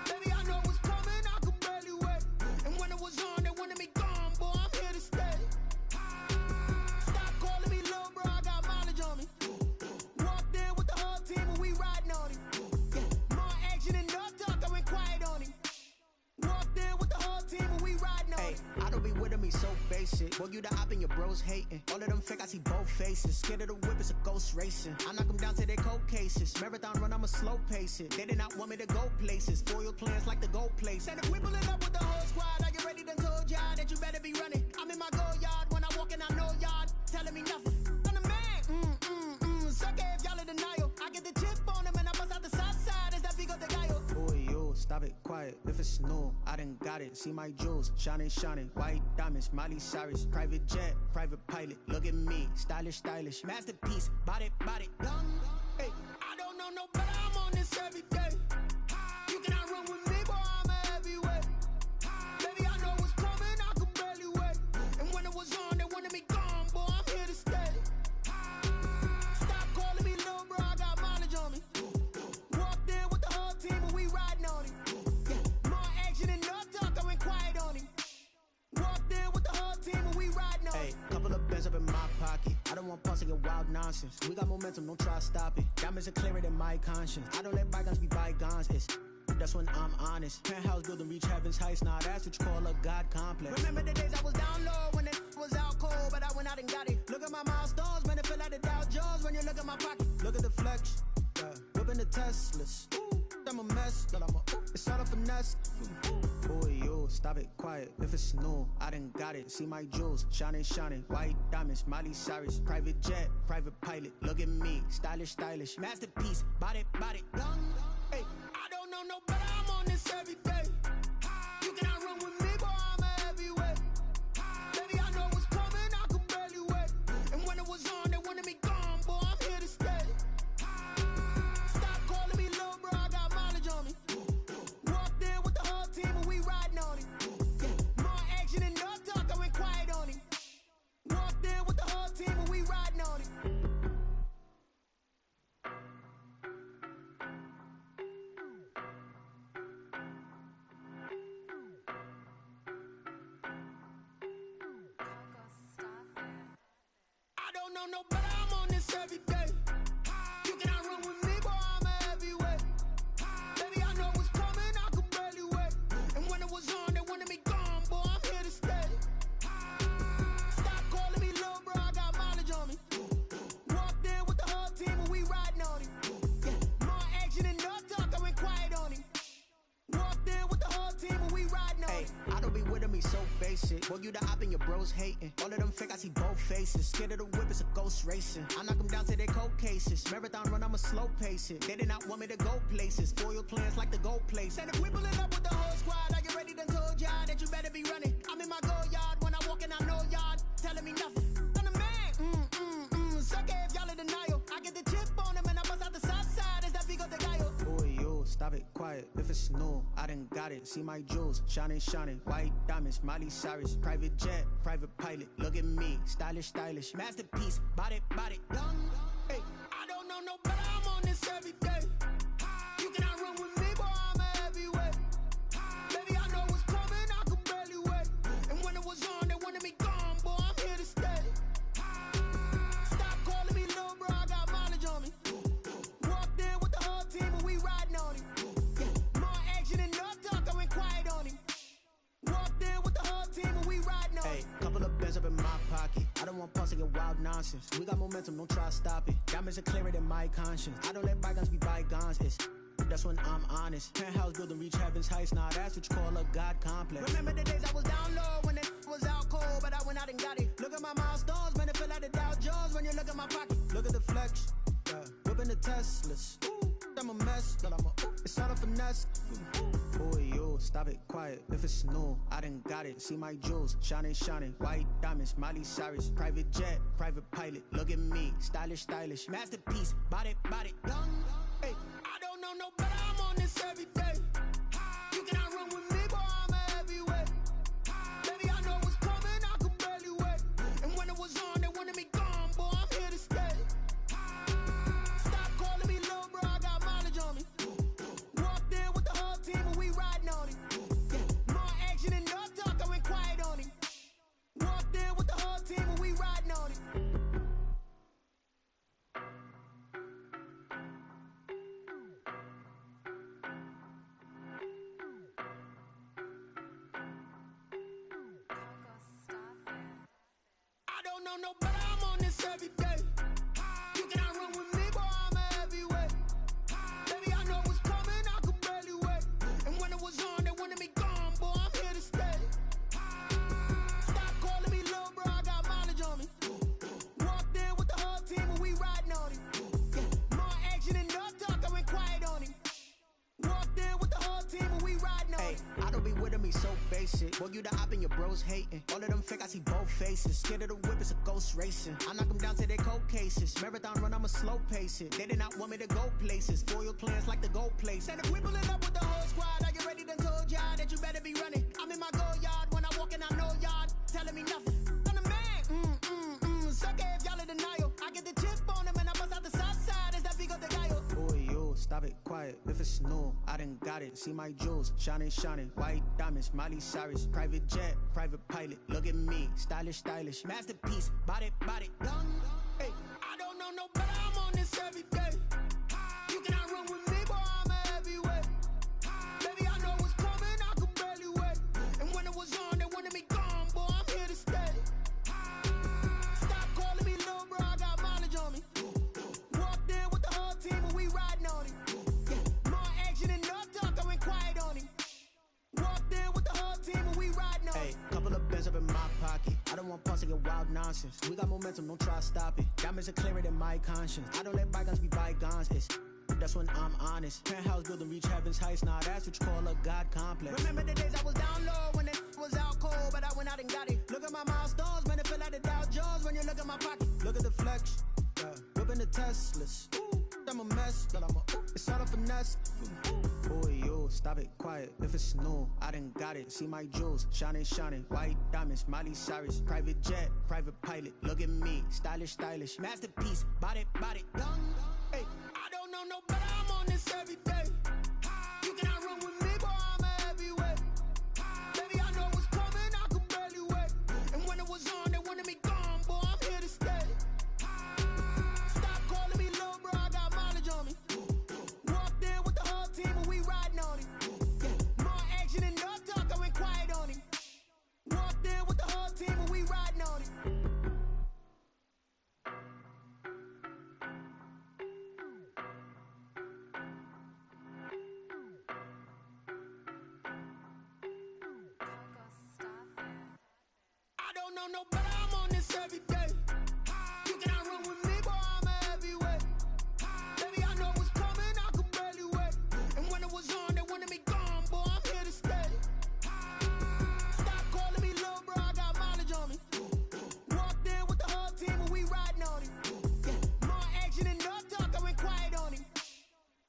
E: Baby, I know what's coming, I could barely wait. And when it was on, they wanted me gone, boy, I'm here to stay. Stop calling me little bro, I got mileage on me. Walked in with the whole team and we riding on him. Yeah, more action and no talk, I went quiet on him. Walked in with the whole team and we riding on him.
F: I don't be with him, he's so basic. Boy, you the op and your bros hating. All of them fake, I see both faces. Scared of the whip, it's a ghost racing. I knock them down to their cold cases. Marathon run, I'ma slow pace it. They did not want me to go places. Foil plans like the gold place. And if we pulling up with the whole squad, are you ready? Done told y'all that you better be running. I'm in my go yard when I walk in, I know y'all telling me nothing. I'm the man. Suck it if y'all in denial. I get the chip on them and I bust out the south side. Is that big of the guy? Boy, yo, stop it, quiet. If it's new, I done got it. See my jewels, shining, shining. White diamonds, Miley Cyrus. Private jet, private pilot. Look at me, stylish, stylish. Masterpiece, body, body.
E: Hey, I don't know no better, I'm on this every day. You cannot run with me, boy, I'm a heavyweight. Baby, I know what's coming, I could barely wait. And when it was on, they wanted me gone, boy, I'm here to stay. Stop calling me little bro, I got mileage on me. Walked in with the whole team and we riding on him. Yeah, more action and no talk, I went quiet on him. Walked in with the whole team and we riding on him.
F: Hey, couple of bands up in my pocket. I don't want pulse to get wild nonsense. We got momentum, don't try to stop it. Diamonds are clearer than my conscience. I don't let bygones be bygones. That's when I'm honest. Penthouse building, reach heaven's heights. Nah, that's what you call a God complex.
E: Remember the days I was down low when it was out cold, but I went out and got it. Look at my milestones, man, it feel like the Dow Jones when you look at my pocket.
F: Look at the flex, yeah. Whipping the Teslas. I'm a mess, but it's all a finesse. Boy, yo, stop it, quiet. If it's new, I done got it. See my jewels, shining, shining. White diamonds, Miley Cyrus. Private jet, private pilot. Look at me, stylish, stylish. Masterpiece, body, body.
E: Hey, I don't know no better, I'm on this every day. You cannot run with me, boy, I'm a heavyweight. Baby, I know what's coming, I could barely wait. And when it was on, they wanted me gone, boy, I'm here to stay. Stop calling me little bro, I got mileage on me. Walked in with the whole team and we riding on him. Yeah, more action and no talk, I went quiet on him. Walked in with the whole team and we riding on him. I don't know no better, I'm on this every day. You cannot run with me, boy, I'm a heavyweight. Baby, I know what's coming, I could barely wait. And when it was on, they wanted me gone, boy, I'm here to stay. Stop calling me little bro, I got mileage on me. Walked in with the whole team and we riding on him. Yeah, more action and no talk, I went quiet on him. Walked in with the whole team and we riding on him.
F: I don't be with him, he's so basic. Boy, you the op and your bros hating. All of them fake, I see both faces. Scared of the whip, it's a ghost racing. I knock them down to their cold cases. Marathon run, I'ma slow pace it. They did not want me to go places. Foil plans like the gold place.
E: And if we pulling up with the whole squad, are you ready? Done told y'all that you better be running. I'm in my go yard when I walk in, I know y'all telling me nothing. I'm the man. Suck it if y'all in denial. I get the chip on them and I bust out the south side. Is that big of the guy?
F: Boy, yo, stop it, quiet. If it's new, I done got it. See my jewels, shining, shining. White diamonds, Miley Cyrus. Private jet, private pilot. Look at me, stylish, stylish. Masterpiece, body, body.
E: Hey, I don't know no better, I'm on this every day. You cannot run with me, boy, I'm a heavyweight. Baby, I know what's coming, I could barely wait. And when it was on, they wanted me gone, boy, I'm here to stay. Stop calling me little bro, I got mileage on me. Walked in with the whole team and we riding on him. Yeah, more action and no talk, I went quiet on him. Walked in with the whole team and we riding on him.
F: Hey, couple of bands up in my pocket. I don't want pulse to get wild nonsense. We got momentum, don't try to stop it. Diamonds are clearer than my conscience. I don't let bygones be bygones. That's when I'm honest. Penthouse building, reach heaven's heights. Nah, that's what you call a God complex.
E: Remember the days I was down low when it was out cold, but I went out and got it. Look at my milestones, man, it feel like the Dow Jones when you look at my pocket.
F: Look at the flex, yeah. Whipping the Teslas. I'm a mess, but it's all a finesse. Boy, yo, stop it, quiet. If it's new, I done got it. See my jewels, shining, shining. White diamonds, Miley Cyrus. Private jet, private pilot. Look at me, stylish, stylish. Masterpiece, body, body.
E: Hey, I don't know no better, I'm on this every day. You cannot run with me, boy, I'm a heavyweight. Baby, I know what's coming, I could barely wait. And when it was on, they wanted me gone, boy, I'm here to stay. know no better, I'm on this every day. You cannot run with me, boy, I'm a heavyweight. Baby, I know what's coming, I could barely wait. And when it was on, they wanted me gone, boy, I'm here to stay. Stop calling me little bro, I got mileage on me. Walked in with the whole team and we riding on him. More action and no talk, I went quiet on him. Walked in with the whole team and we riding on him.
F: I don't be with him, he's so basic. Boy, you the op and your bros hating. All of them fake, I see both faces. Scared of the whip, it's a ghost racing. I knock them down to their cold cases. Marathon run, I'ma slow pace it. They did not want me to go places. Foil plans like the gold place. And if we pulling up with the whole squad, are you ready? Done told y'all that you better be running. I'm in my go yard when I walk in, I know y'all telling me nothing. I'm the man, sucker if y'all in denial. I get the chip on them and I bust out the south side. Is that Vigo the Gallo? Boy, yo, stop it, quiet. If it's new, I done got it. See my jewels, shining, shining. White diamonds, Miley Cyrus. Private jet, private pilot. Look at me, stylish, stylish. Masterpiece, body, done. Hey,
E: I don't know no better, I'm on this every day. You cannot run with me, boy, I'm a heavyweight. Baby, I know what's coming, I could barely wait. And when it was on, they wanted me gone, boy, I'm here to stay. Stop calling me little bro, I got mileage on me. Walked in with the whole team and we riding on him. More action and no talk, I went quiet on him. Walked in with the whole team and we riding on him.
F: hey, couple of bands up in my pocket. I don't want pause to get wild nonsense. We got momentum, don't try to stop it. Diamonds are clearer than my conscience. I don't let bygones be bygones. That's when I'm honest. Penthouse building, reach heaven's heights. Nah, that's what you call a God complex.
E: Remember the days I was down low when it was out cold, but I went out and got it. Look at my milestones, man, it feel like the Dow Jones when you look at my pocket.
F: Look at the flex, whipping the Teslas. I'm a mess, but it's all a finesse. Boy, yo, stop it, quiet. If it's new, I done got it. See my jewels, shining, shining. White diamonds, Miley Cyrus. Private jet, private pilot. Look at me, stylish, stylish. Masterpiece, body, done.
E: Hey, I don't know no better, I'm on this every day. You cannot run with me, boy, I'm a heavyweight. Baby, I know what's coming, I could barely wait. And when it was on, they wanted me gone, boy, I'm here to stay. Stop calling me little bro, I got mileage on me. Walked in with the whole team and we riding on him. More action and no talk, I went quiet on him. Walked in with the whole team and we riding on him. I don't know no better, I'm on this every day. You cannot run with me, boy, I'm a heavyweight. Baby, I know what's coming, I could barely wait. And when it was on, they wanted me gone, boy, I'm here to stay. Stop calling me little bro, I got mileage on me. Walked in with the whole team and we riding on him. More action and no talk, I went quiet on him.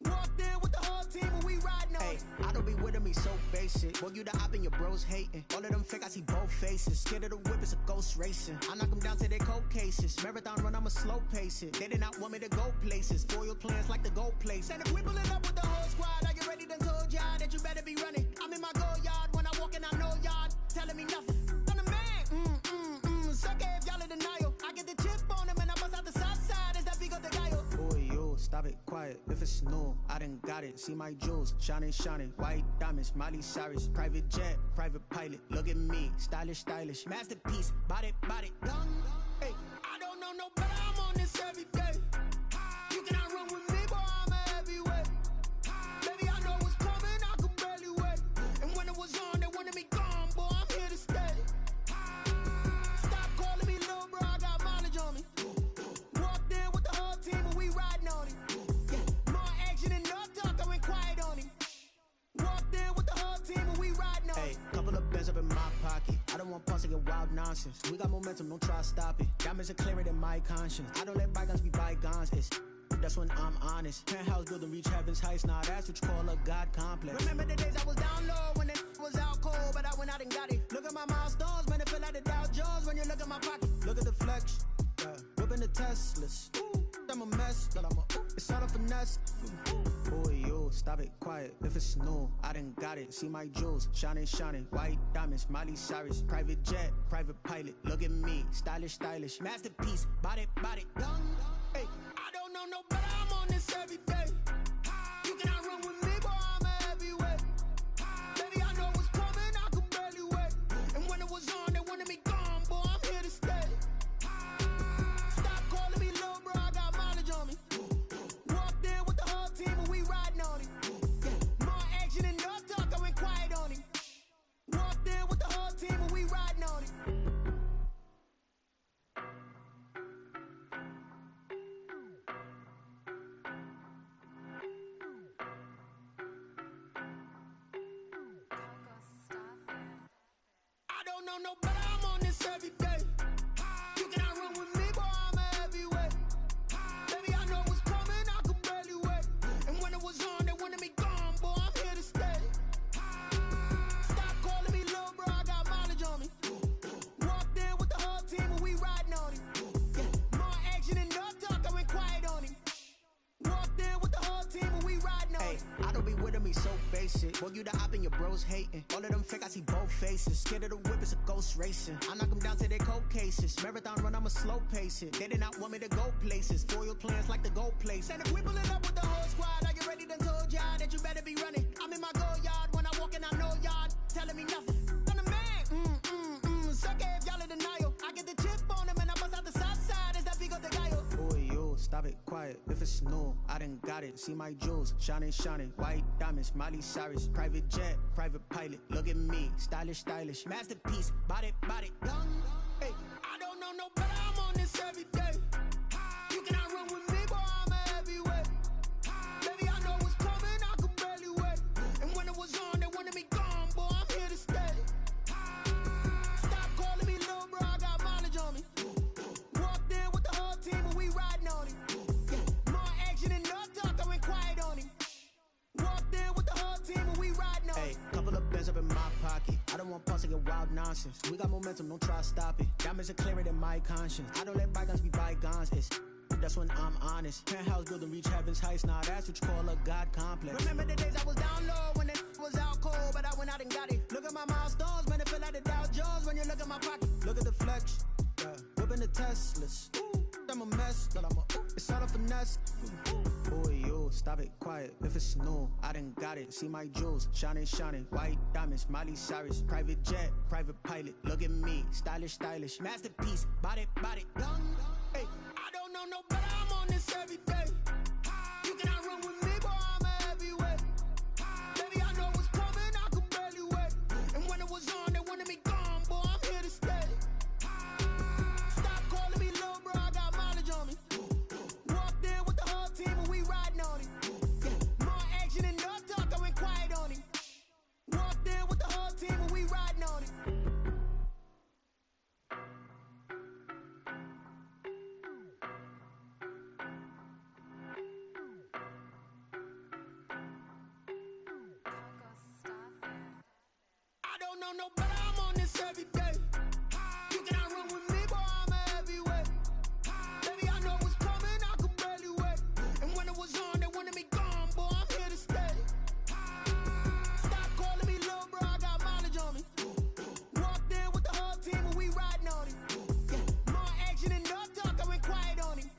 E: Walked in with the whole team and we riding on him.
F: I don't be with him, he's so basic. Boy, you the op and your bros hating. All of them fake, I see both faces. Scared of the whip, it's a ghost racing. I knock them down to their cold cases. Marathon run, I'ma slow pace it. They did not want me to go places. Foil plans like the gold place.
E: And if we pulling up with the whole squad, are you ready? Done told y'all that you better be running. I'm in my go yard when I walk in, I know y'all telling me nothing. I'm the man, sucker if y'all in denial. I get the chip on them and I bust out the south side. Is that Vigo the Gallo?
F: Boy, yo, stop it, quiet. If it's new, I done got it. See my jewels, shining, shining. White diamonds, Miley Cyrus. Private jet, private pilot. Look at me, stylish, stylish. Masterpiece, body, done.
E: Hey, I don't know no better, I'm on this every day. You cannot run with me, boy, I'm a heavyweight. Baby, I know what's coming, I could barely wait. And when it was on, they wanted me gone, boy, I'm here to stay. Stop calling me little bro, I got mileage on me. Walked in with the whole team and we riding on him. More action and no talk, I went quiet on him. Walked in with the whole team and we riding on him.
F: Hey, couple of bands up in my pocket. I don't want pause to get wild nonsense. We got momentum, don't try to stop it. Diamonds are clearer than my conscience. I don't let bygones be bygones. That's when I'm honest. Penthouse building, reach heaven's heights. Nah, that's what you call a God complex.
E: Remember the days I was down low when it was out cold, but I went out and got it. Look at my milestones, man, it feel like the Dow Jones when you look at my pocket.
F: Look at the flex, whipping the Teslas. I'm a mess, but it's all a finesse. Boy, yo, stop it, quiet. If it's new, I done got it. See my jewels, shining, shining. White diamonds, Miley Cyrus. Private jet, private pilot. Look at me, stylish, stylish. Masterpiece, body, done.
E: Hey, I don't know no better, I'm on this every day. You cannot run with me, boy, I'm a heavyweight. Baby, I know what's coming, I could barely wait. And when it was on, they wanted me gone, boy, I'm here to stay. know no better, I'm on this every day. You cannot run with me, boy, I'm a heavyweight. Baby, I know what's coming, I could barely wait. And when it was on, they wanted me gone, boy, I'm here to stay. Stop calling me little bro, I got mileage on me. Walked in with the whole team and we riding on him. Yeah, more action and no talk, I went quiet on him. Walked in with the whole team and we riding on him.
F: I don't be with him, he's so basic. Boy, you the op and your bros hating. All of them fake, I see both faces. Scared of the whip, it's a ghost racing. I knock them down to their cold cases. Marathon run, I'ma slow pace it. They did not want me to go places. Foil plans like the goal place. And if we pulling up with the whole squad, are you ready? Done told y'all that you better be running. I'm in my go yard when I walk in, I know y'all telling me nothing. I'm the man. Suck it if y'all in denial. I get the chip on them and I bust out the south side. Is that Vigo de Gallo? Boy, yo, stop it, quiet. If it's new, I done got it. See my jewels, shining, shining. White diamonds, Miley Cyrus. Private jet, private pilot. Look at me, stylish, stylish. Masterpiece, body, young. Hey,
E: I don't know no better, I'm on this every day. You cannot run with me, boy, I'm a heavyweight. Baby, I know what's coming, I could barely wait. And when it was on, they wanted me gone, boy, I'm here to stay. Stop calling me little bro, I got mileage on me. Walked in with the whole team and we riding on him. Yeah, more action and no talk, I went quiet on him. Walked in with the whole team and we riding on him.
F: hey, couple of bands up in my pocket. I don't want pulse to get wild nonsense. We got momentum, don't try to stop it. Diamonds are clearer than my conscience. I don't let bygones be bygones. That's when I'm honest. Penthouse building, reach heaven's heights. Now that's what you call a God complex.
E: Remember the days I was down low when it was out cold, but I went out and got it. Look at my milestones, man, it feel like the Dow Jones when you look at my pocket.
F: Look at the flex, yeah. Whipping the Teslas. I'm a mess, but it's all a finesse. Boy, yo, stop it, quiet. If it's new, I done got it. See my jewels, shining, shining. White diamonds, Miley Cyrus. Private jet, private pilot. Look at me, stylish, stylish. Masterpiece, body, young.
E: Hey, I don't know no better, I'm on this every day. You cannot run with me, boy, I'm a heavyweight. Baby, I know what's coming, I could barely wait. And when it was on, they wanted me gone, boy, I'm here to stay. Stop calling me little bro, I got mileage on me. Walked in with the whole team and we riding on him. Yeah, more action and no talk, I went quiet on him. Walked in with the whole team and we riding on him. I don't know no better, I'm on this every day. You cannot run with me, boy, I'm a heavyweight. Baby, I know what's coming, I could barely wait. And when it was on, they wanted me gone, boy, I'm here to stay. Stop calling me little bro, I got mileage on me. Walked in with the whole team and we riding on him. Yeah, more action and no talk, I went quiet on him.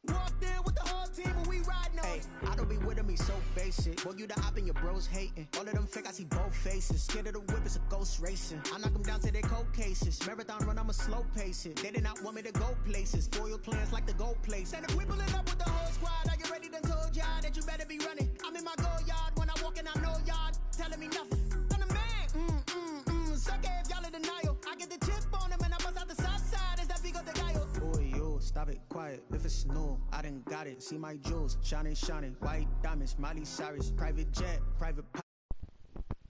E: Walked in with the whole team and we riding on him.
F: I don't be with him, he's so basic. Boy, you the op and your bros hating. All of them fake, I see both faces. Scared of the whip, it's a ghost racing. I knock them down to their cold cases. Marathon run, I'ma slow pace it. They did not want me to go places. Foil plans like the gold place.
E: And if we pulling up with the whole squad, are you ready? Done told y'all that you better be running. I'm in my go yard when I walk in, I know y'all telling me nothing. I'm the man. Suck it if y'all in denial. I get the chip on them and I bust out the south side. Is that Vigo de Gallo?
F: Boy, yo, stop it, quiet. If it's new, I done got it. See my jewels, shining, shining. White diamonds, Miley Cyrus. Private jet, private